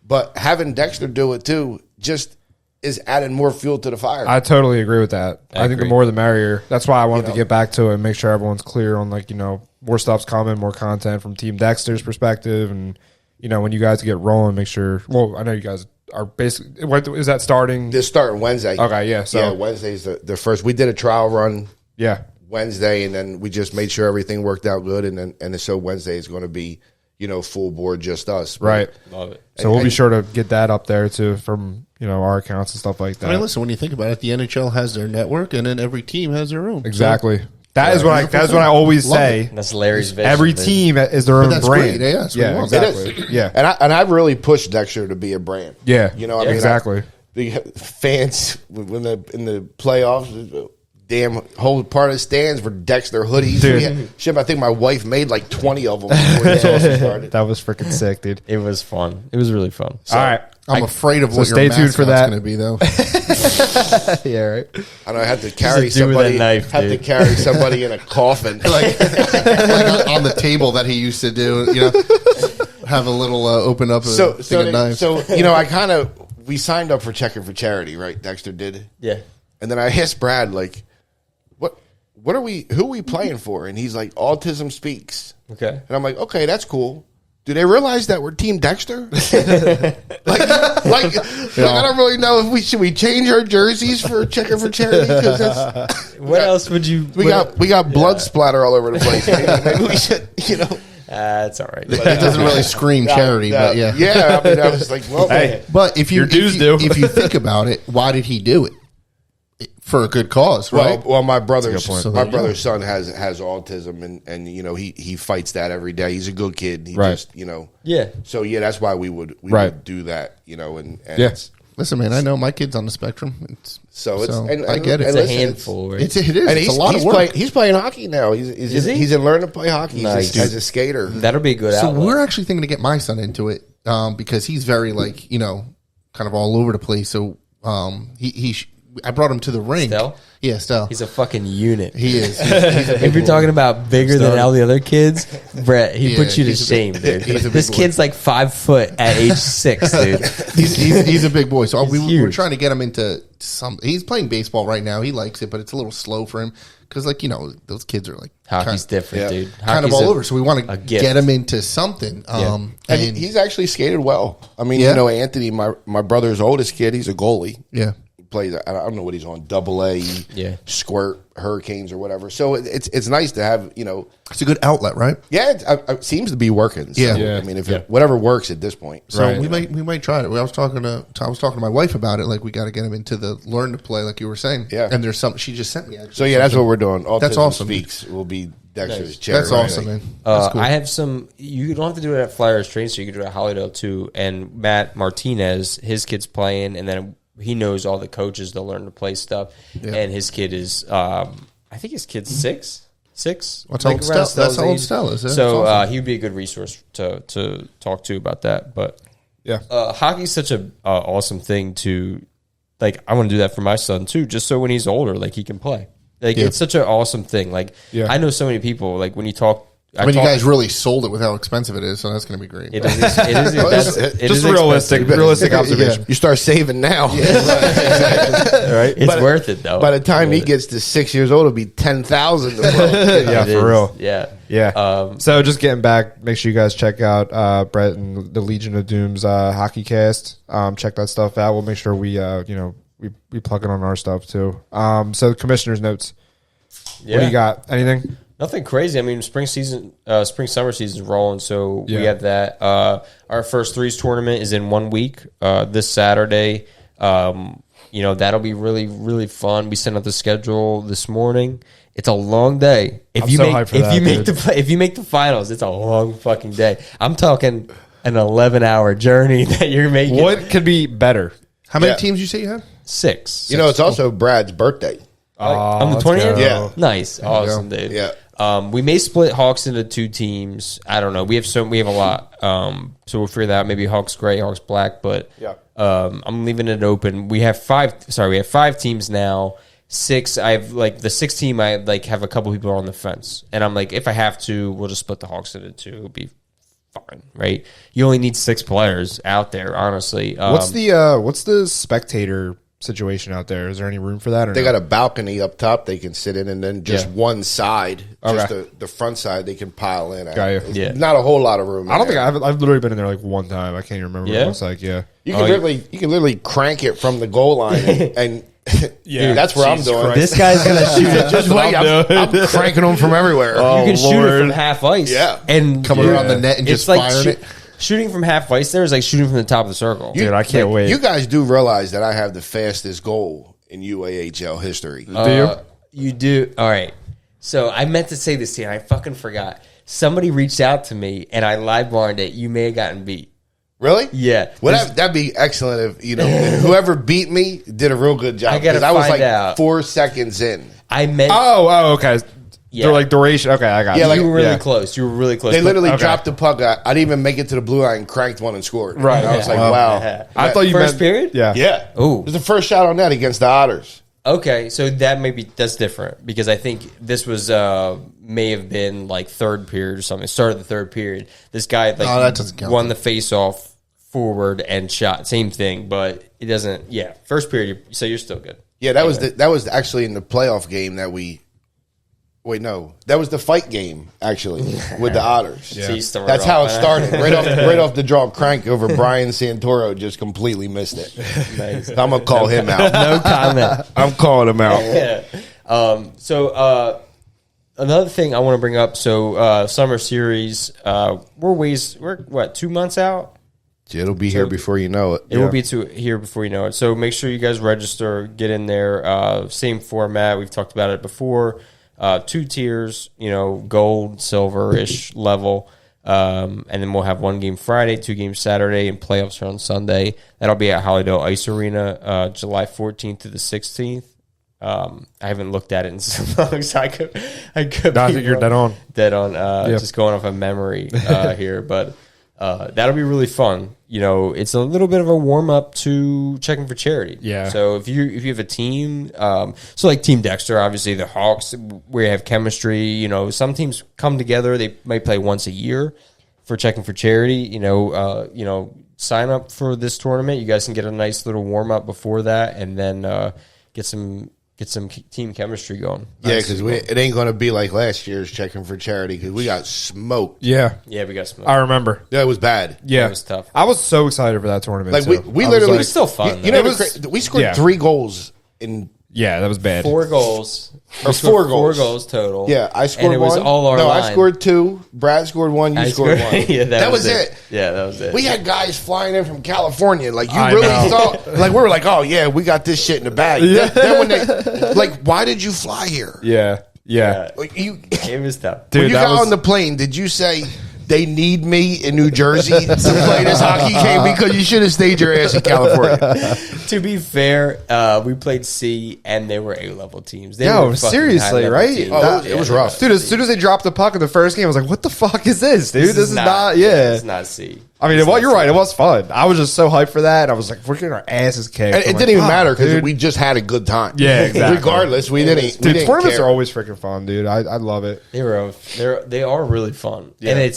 but having Dexter do it too just is adding more fuel to the fire. I totally agree with that. I think the agree. more the merrier. That's why I wanted to get back to it and make sure everyone's clear on more stuff's coming, more content from Team Dexter's perspective, and when you guys get rolling, make sure. Well, I know you guys are basically. Is that starting? This starting Wednesday. Okay, yeah. So Wednesday's the first. We did a trial run yeah, Wednesday, and then we just made sure everything worked out good, and so Wednesday is going to be full board, just us. right. Love it. So we'll be sure to get that up there too from our accounts and stuff like that. I mean, listen. When you think about it, the NHL has their network, and then every team has their own. Exactly. That is what I always Love say. That's Larry's vision. Every dude. team is their own that's brand. great. Yeah, that's what you want. exactly. It is. Yeah, And I really pushed Dexter to be a brand. yeah. I mean, exactly. The fans in the playoffs, damn whole part of the stands were Dexter hoodies. Dude. I think my wife made like 20 of them before this all started. That was freaking sick, dude. It was fun. It was really fun. All right. I'm afraid of So what stay your tuned for that. going to be, though. Yeah, right. I know I had to carry Just a dude with a somebody. knife, had to dude. carry somebody in a coffin. like on the table that he used to do, have a little open up a thing of knives. We signed up for Checking for Charity, right? Dexter did, Yeah. and then I asked Brad who are we playing for? And he's like, Autism Speaks. Okay. And I'm like, okay, that's cool. Do they realize that we're Team Dexter? like, I don't really know if we should change our jerseys for Checking for Charity, because that's What else would you? we got blood splatter all over the place. Maybe we should, That's all right. It doesn't really scream charity, but yeah. Yeah, I mean, I was like, well, Hey, But if you Your dues do. if you think about it, why did he do it? For a good cause, right? well, my brother's point. So my there you brother's son has autism, and he fights that every day. He's a good kid. He Right. just Yeah. So that's why we would do that, and Yes. Listen, man, I know my kid's on the spectrum. I get it. It's a listen, handful, right? It is. And It's a lot of work. He's playing hockey now. Is he? He's in learning to play hockey. Nice. As a skater. That'll be a good So outlet. we're actually thinking to get my son into it because he's very like, kind of all over the place. So I brought him to the ring. Stell? Yeah, Stell. He's a fucking unit. He is. He's a big If you're boy. talking about bigger than all the other kids, Brett, he puts you to shame, dude. he's a big This boy. kid's like 5 foot at age 6, dude. He's a big boy. So we're huge. trying to get him into some. He's playing baseball right now. He likes it, but it's a little slow for him because, like, those kids are like Hockey's different, dude. kind of Hockey's all over. So we want a to gift. get him into something. And he's actually skated well. I mean, Yeah. Anthony, my brother's oldest kid, he's a goalie. yeah. He plays, I don't know what he's on, AA, Yeah. Squirt, Hurricanes or whatever. So it's nice to have, It's a good outlet, right? yeah, it seems to be working. So, Yeah. I mean, whatever works at this point. So Right. we might try it. I was talking to my wife about it. Like, we got to get him into the learn to play, like you were saying. Yeah. And there's something she just sent me. Actually. So yeah, that's what we're doing. Autism That's awesome. Speaks will be Dexter's chair. That's awesome, man. Uh, That's cool. I have some. You don't have to do it at Flyers Train, so you can do it at Hollydale too. And Matt Martinez, his kid's playing, and then he knows all the coaches to learn to play stuff. And his kid is, I think his kid's six. That's how old around Stell- that's how old age. Stell is. That's So awesome. he would be a good resource to talk to about that. But Yeah. hockey's such a awesome thing to, like, I want to do that for my son too, just so when he's older, like, he can play. Like, it's such an awesome thing. Like, Yeah. I know so many people, like, when you talk, I mean, you guys really sold it with how expensive it is, so that's going to be great. it is it Just is realistic expensive. observation. You start saving now. Right? It's worth it though. By the time he gets to 6 years old, it'll be 10,000. Yeah, It for is. real. Yeah. Yeah. So just getting back, make sure you guys check out Brett and the Legion of Doom's hockey cast. Check that stuff out. We'll make sure we we plug it on our stuff too. So commissioner's notes. Yeah. What do you got? Anything? Nothing crazy. I mean, spring summer season's rolling, so Yeah. we have that. Our first threes tournament is in 1 week. This Saturday. That'll be really, really fun. We sent out the schedule this morning. It's a long day. I'm so hyped for that, if you make the finals, it's a long fucking day. I'm talking an 11-hour journey that you're making. What could be better? How many Yeah. teams you say you had? 6. It's also Brad's birthday. On the let's 20th? go. Yeah. Nice. Awesome, dude. Yeah. We may split Hawks into 2 teams. I don't know. We have a lot. So we'll figure that out. Maybe Hawks gray, Hawks black, but I'm leaving it open. We have 5 teams now. 6. I have the 6th team. I have a couple people on the fence, and I'm like, if I have to, we'll just split the Hawks into 2. It'll be fine, right? You only need 6 players out there, honestly. What's the spectator situation out there? Is there any room for that? Or They no? got a balcony up top they can sit in, and then just one side, just Okay. the front side, they can pile in. Got you. It's Yeah. Not a whole lot of room. I don't in think there. I've literally been in there one time. I can't even remember what Yeah? it looks like. Yeah. You can literally crank it from the goal line, and Yeah. that's what I'm Jesus doing. Christ. this guy's gonna shoot it. Just wait, I'm cranking them from everywhere. You can shoot it Lord. from half ice. Yeah. And Coming around the net and it's just like firing it? shooting from half ice there is like shooting from the top of the circle. Dude, I can't wait. You guys do realize that I have the fastest goal in UAHL history. Do you? You do. All right. So I meant to say this to you, and I fucking forgot. Somebody reached out to me, and I live barred it. You may have gotten beat. Really? Yeah. Well, that'd be excellent if whoever beat me did a real good job. I gotta 'Cause I was find like out. 4 seconds in. I meant. Oh, okay. Yeah. They're like duration. Okay, I got Yeah, it. like- you were really Yeah. close. You were really close. They But- literally okay. dropped the puck. I didn't even make it to the blue line, cranked one and scored. Right. And I was like, Wow. wow. Yeah. I thought you First meant period? Yeah. Yeah. Ooh. It was the first shot on net against the Otters. Okay, so that's different because I think this was may have been like third period or something. Started the third period. This guy that doesn't count. won the face off forward and shot. Same thing, but it doesn't. Yeah, first period. So you're still good. Yeah, that was actually in the playoff game that we. Wait, no, that was the fight game actually with the Otters. So you still That's how it started. Right off the draw, crank over Brian Santoro just completely missed it. Nice. I'm gonna call him out. No comment. I'm calling him out. Yeah. So another thing I want to bring up. So summer series. We're what 2 months out. It'll be here before you know it. It will be here before you know it. So make sure you guys register, get in there. Same format. We've talked about it before. 2 tiers, gold, silver-ish level. And then we'll have 1 game Friday, 2 games Saturday, and playoffs are on Sunday. That'll be at Hollydale Ice Arena, July 14th to the 16th. I haven't looked at it in so long, so I could No, I think you're dead on. Just going off of memory here. But That'll be really fun. You know, it's a little bit of a warm up to checking for charity. Yeah. So if you have a team, so like Team Dexter, obviously the Hawks, where you have chemistry. You know, some teams come together. They might play once a year for checking for charity. You know, sign up for this tournament. You guys can get a nice little warm up before that, and then get some team chemistry going. Yeah, because it ain't going to be like last year's checking for charity because we got smoked. Yeah. Yeah, we got some. I remember. Yeah, it was bad. Yeah. It was tough. I was so excited for that tournament. Like too. we I literally, It was still fun, You know, though. we scored Yeah. 3 goals in. Yeah, that was bad. 4 goals. Or We scored 4 goals. 4 goals total. Yeah, I scored and it was one. all our no, line. I scored 2. Brad scored 1. You I scored 1. Yeah, that was it. Yeah, that was it. We had guys flying in from California. Like you I really know. thought, like we were like, oh yeah, we got this shit in the bag. Yeah. Then when they, like, why did you fly here? Yeah. Yeah. Like, you, It was tough. Dude, when you that got was- on the plane, did you say they need me in New Jersey to play this hockey game? Because you should have stayed your ass in California. To be fair, we played C, and they were A-level teams. They Yo, were fucking seriously, high-level right? teams. Oh, it was rough. Dude, as soon as they dropped the puck in the first game, I was like, what the fuck is this, dude? This is not, yeah. It's not C. I mean, well, you're right. It was fun. I was just so hyped for that. I was like, we're getting our asses kicked. And I'm it like, didn't even fuck, matter because dude. we just had a good time. Yeah, exactly. Regardless, we didn't. We Dude, didn't tournaments care. are always freaking fun, dude. I love it. They are really fun, and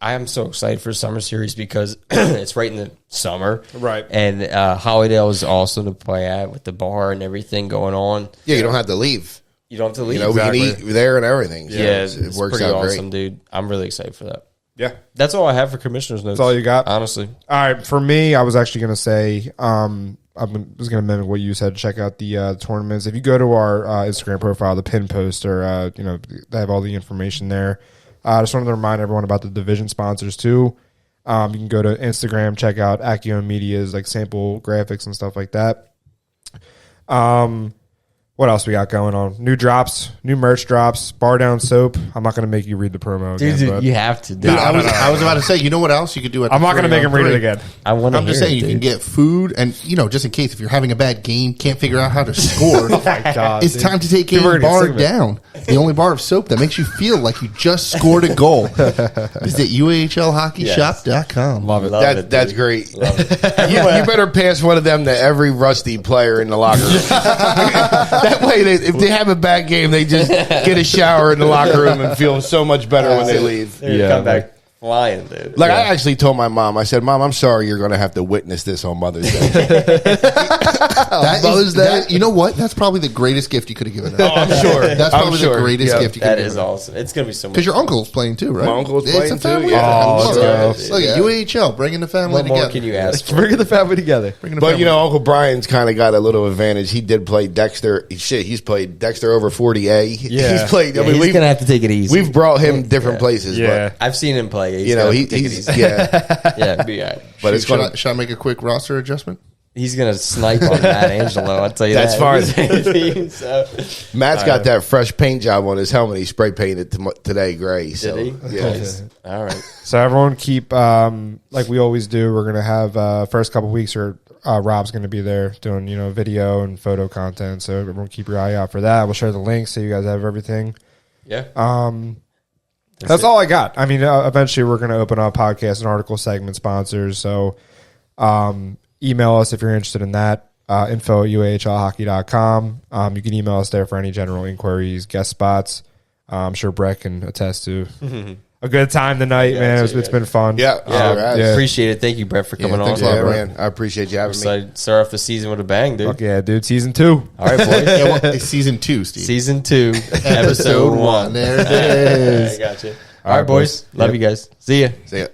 I am so excited for summer series because it's right in the summer, Right. And Hollydale is awesome to play at with the bar and everything going on. Yeah, you don't have to leave. You don't have to leave. You know, we can eat there and everything. So yeah, it works pretty out awesome, great. dude. I'm really excited for that. Yeah. That's all I have for commissioners notes. That's all you got? honestly. All right. For me, I was actually going to say, I was going to mimic what you said. Check out the tournaments. If you go to our Instagram profile, the pin post, or they have all the information there. Just wanted to remind everyone about the division sponsors too. You can go to Instagram, check out Accio Media's like sample graphics and stuff like that. What else we got going on? New drops, new merch drops, Bar Down soap. I'm not going to make you read the promo again, Dude, but you have to. Dude, I was about to say, you know what else you could do at the I'm not going to make him read it 3-on-3? again. I want to. I'm just saying you can get food and, just in case if you're having a bad game, can't figure out how to score, God, it's dude. time to take People are a gonna get Bar sick of it. Down, the only bar of soap that makes you feel like you just scored a goal. Visit UAHLHockeyShop.com. Love it. That's great. you better pass one of them to every rusty player in the locker room. That way, if they have a bad game, they just get a shower in the locker room and feel so much better when they leave. They're Yeah, come back flying, dude. Like, I actually told my mom, I said, Mom, I'm sorry you're going to have to witness this on Mother's Day. You know what? That's probably the greatest gift you could have given her. I'm sure. That's I'm probably sure. the greatest Yeah. gift you could That have is given her. awesome. It's gonna be so much. Because your uncle's playing too, right? My uncle's It's playing a family too, yeah. event. Oh, Look, that's look at UAHL bringing the family What more together. can you ask for? Bringing the family together. Bringing the But, family. Uncle Brian's kind of got a little advantage. He did play Dexter. Shit, he's played Dexter over 40A. Yeah. He's played. Yeah, I mean, he's gonna have to take it easy. we've brought him different places. Yeah. I've seen him play. But, Gonna he, take it he's, easy. yeah. Yeah, be all right. But it's should, going should I make a quick roster adjustment? He's gonna snipe on Matt Angelo. I'll tell you That's that. So, Matt's got that fresh paint job on his helmet. He spray painted today gray. So, did he? yeah. Nice. All right. So everyone keep like we always do. We're gonna have first couple weeks or Rob's gonna be there doing video and photo content. So everyone keep your eye out for that. We'll share the links so you guys have everything. Yeah. That's all I got. I mean, eventually we're gonna open up podcast and article segment sponsors. So email us if you're interested in that. info@uahlhockey.com. You can email us there for any general inquiries, guest spots. I'm sure Brett can attest to a good time tonight, man. It's been fun. Yeah. All right. Yeah. Appreciate it. Thank you, Brett, for coming on. thanks a lot, Yeah, Brett. man. I appreciate you having me. Excited to start off the season with a bang, dude. Fuck yeah, dude. Season 2. All right, boys. Yeah, well, it's season 2, Steve. Season 2, episode 1. There it is. I got you. All right, boys. Love you guys. See ya. See ya.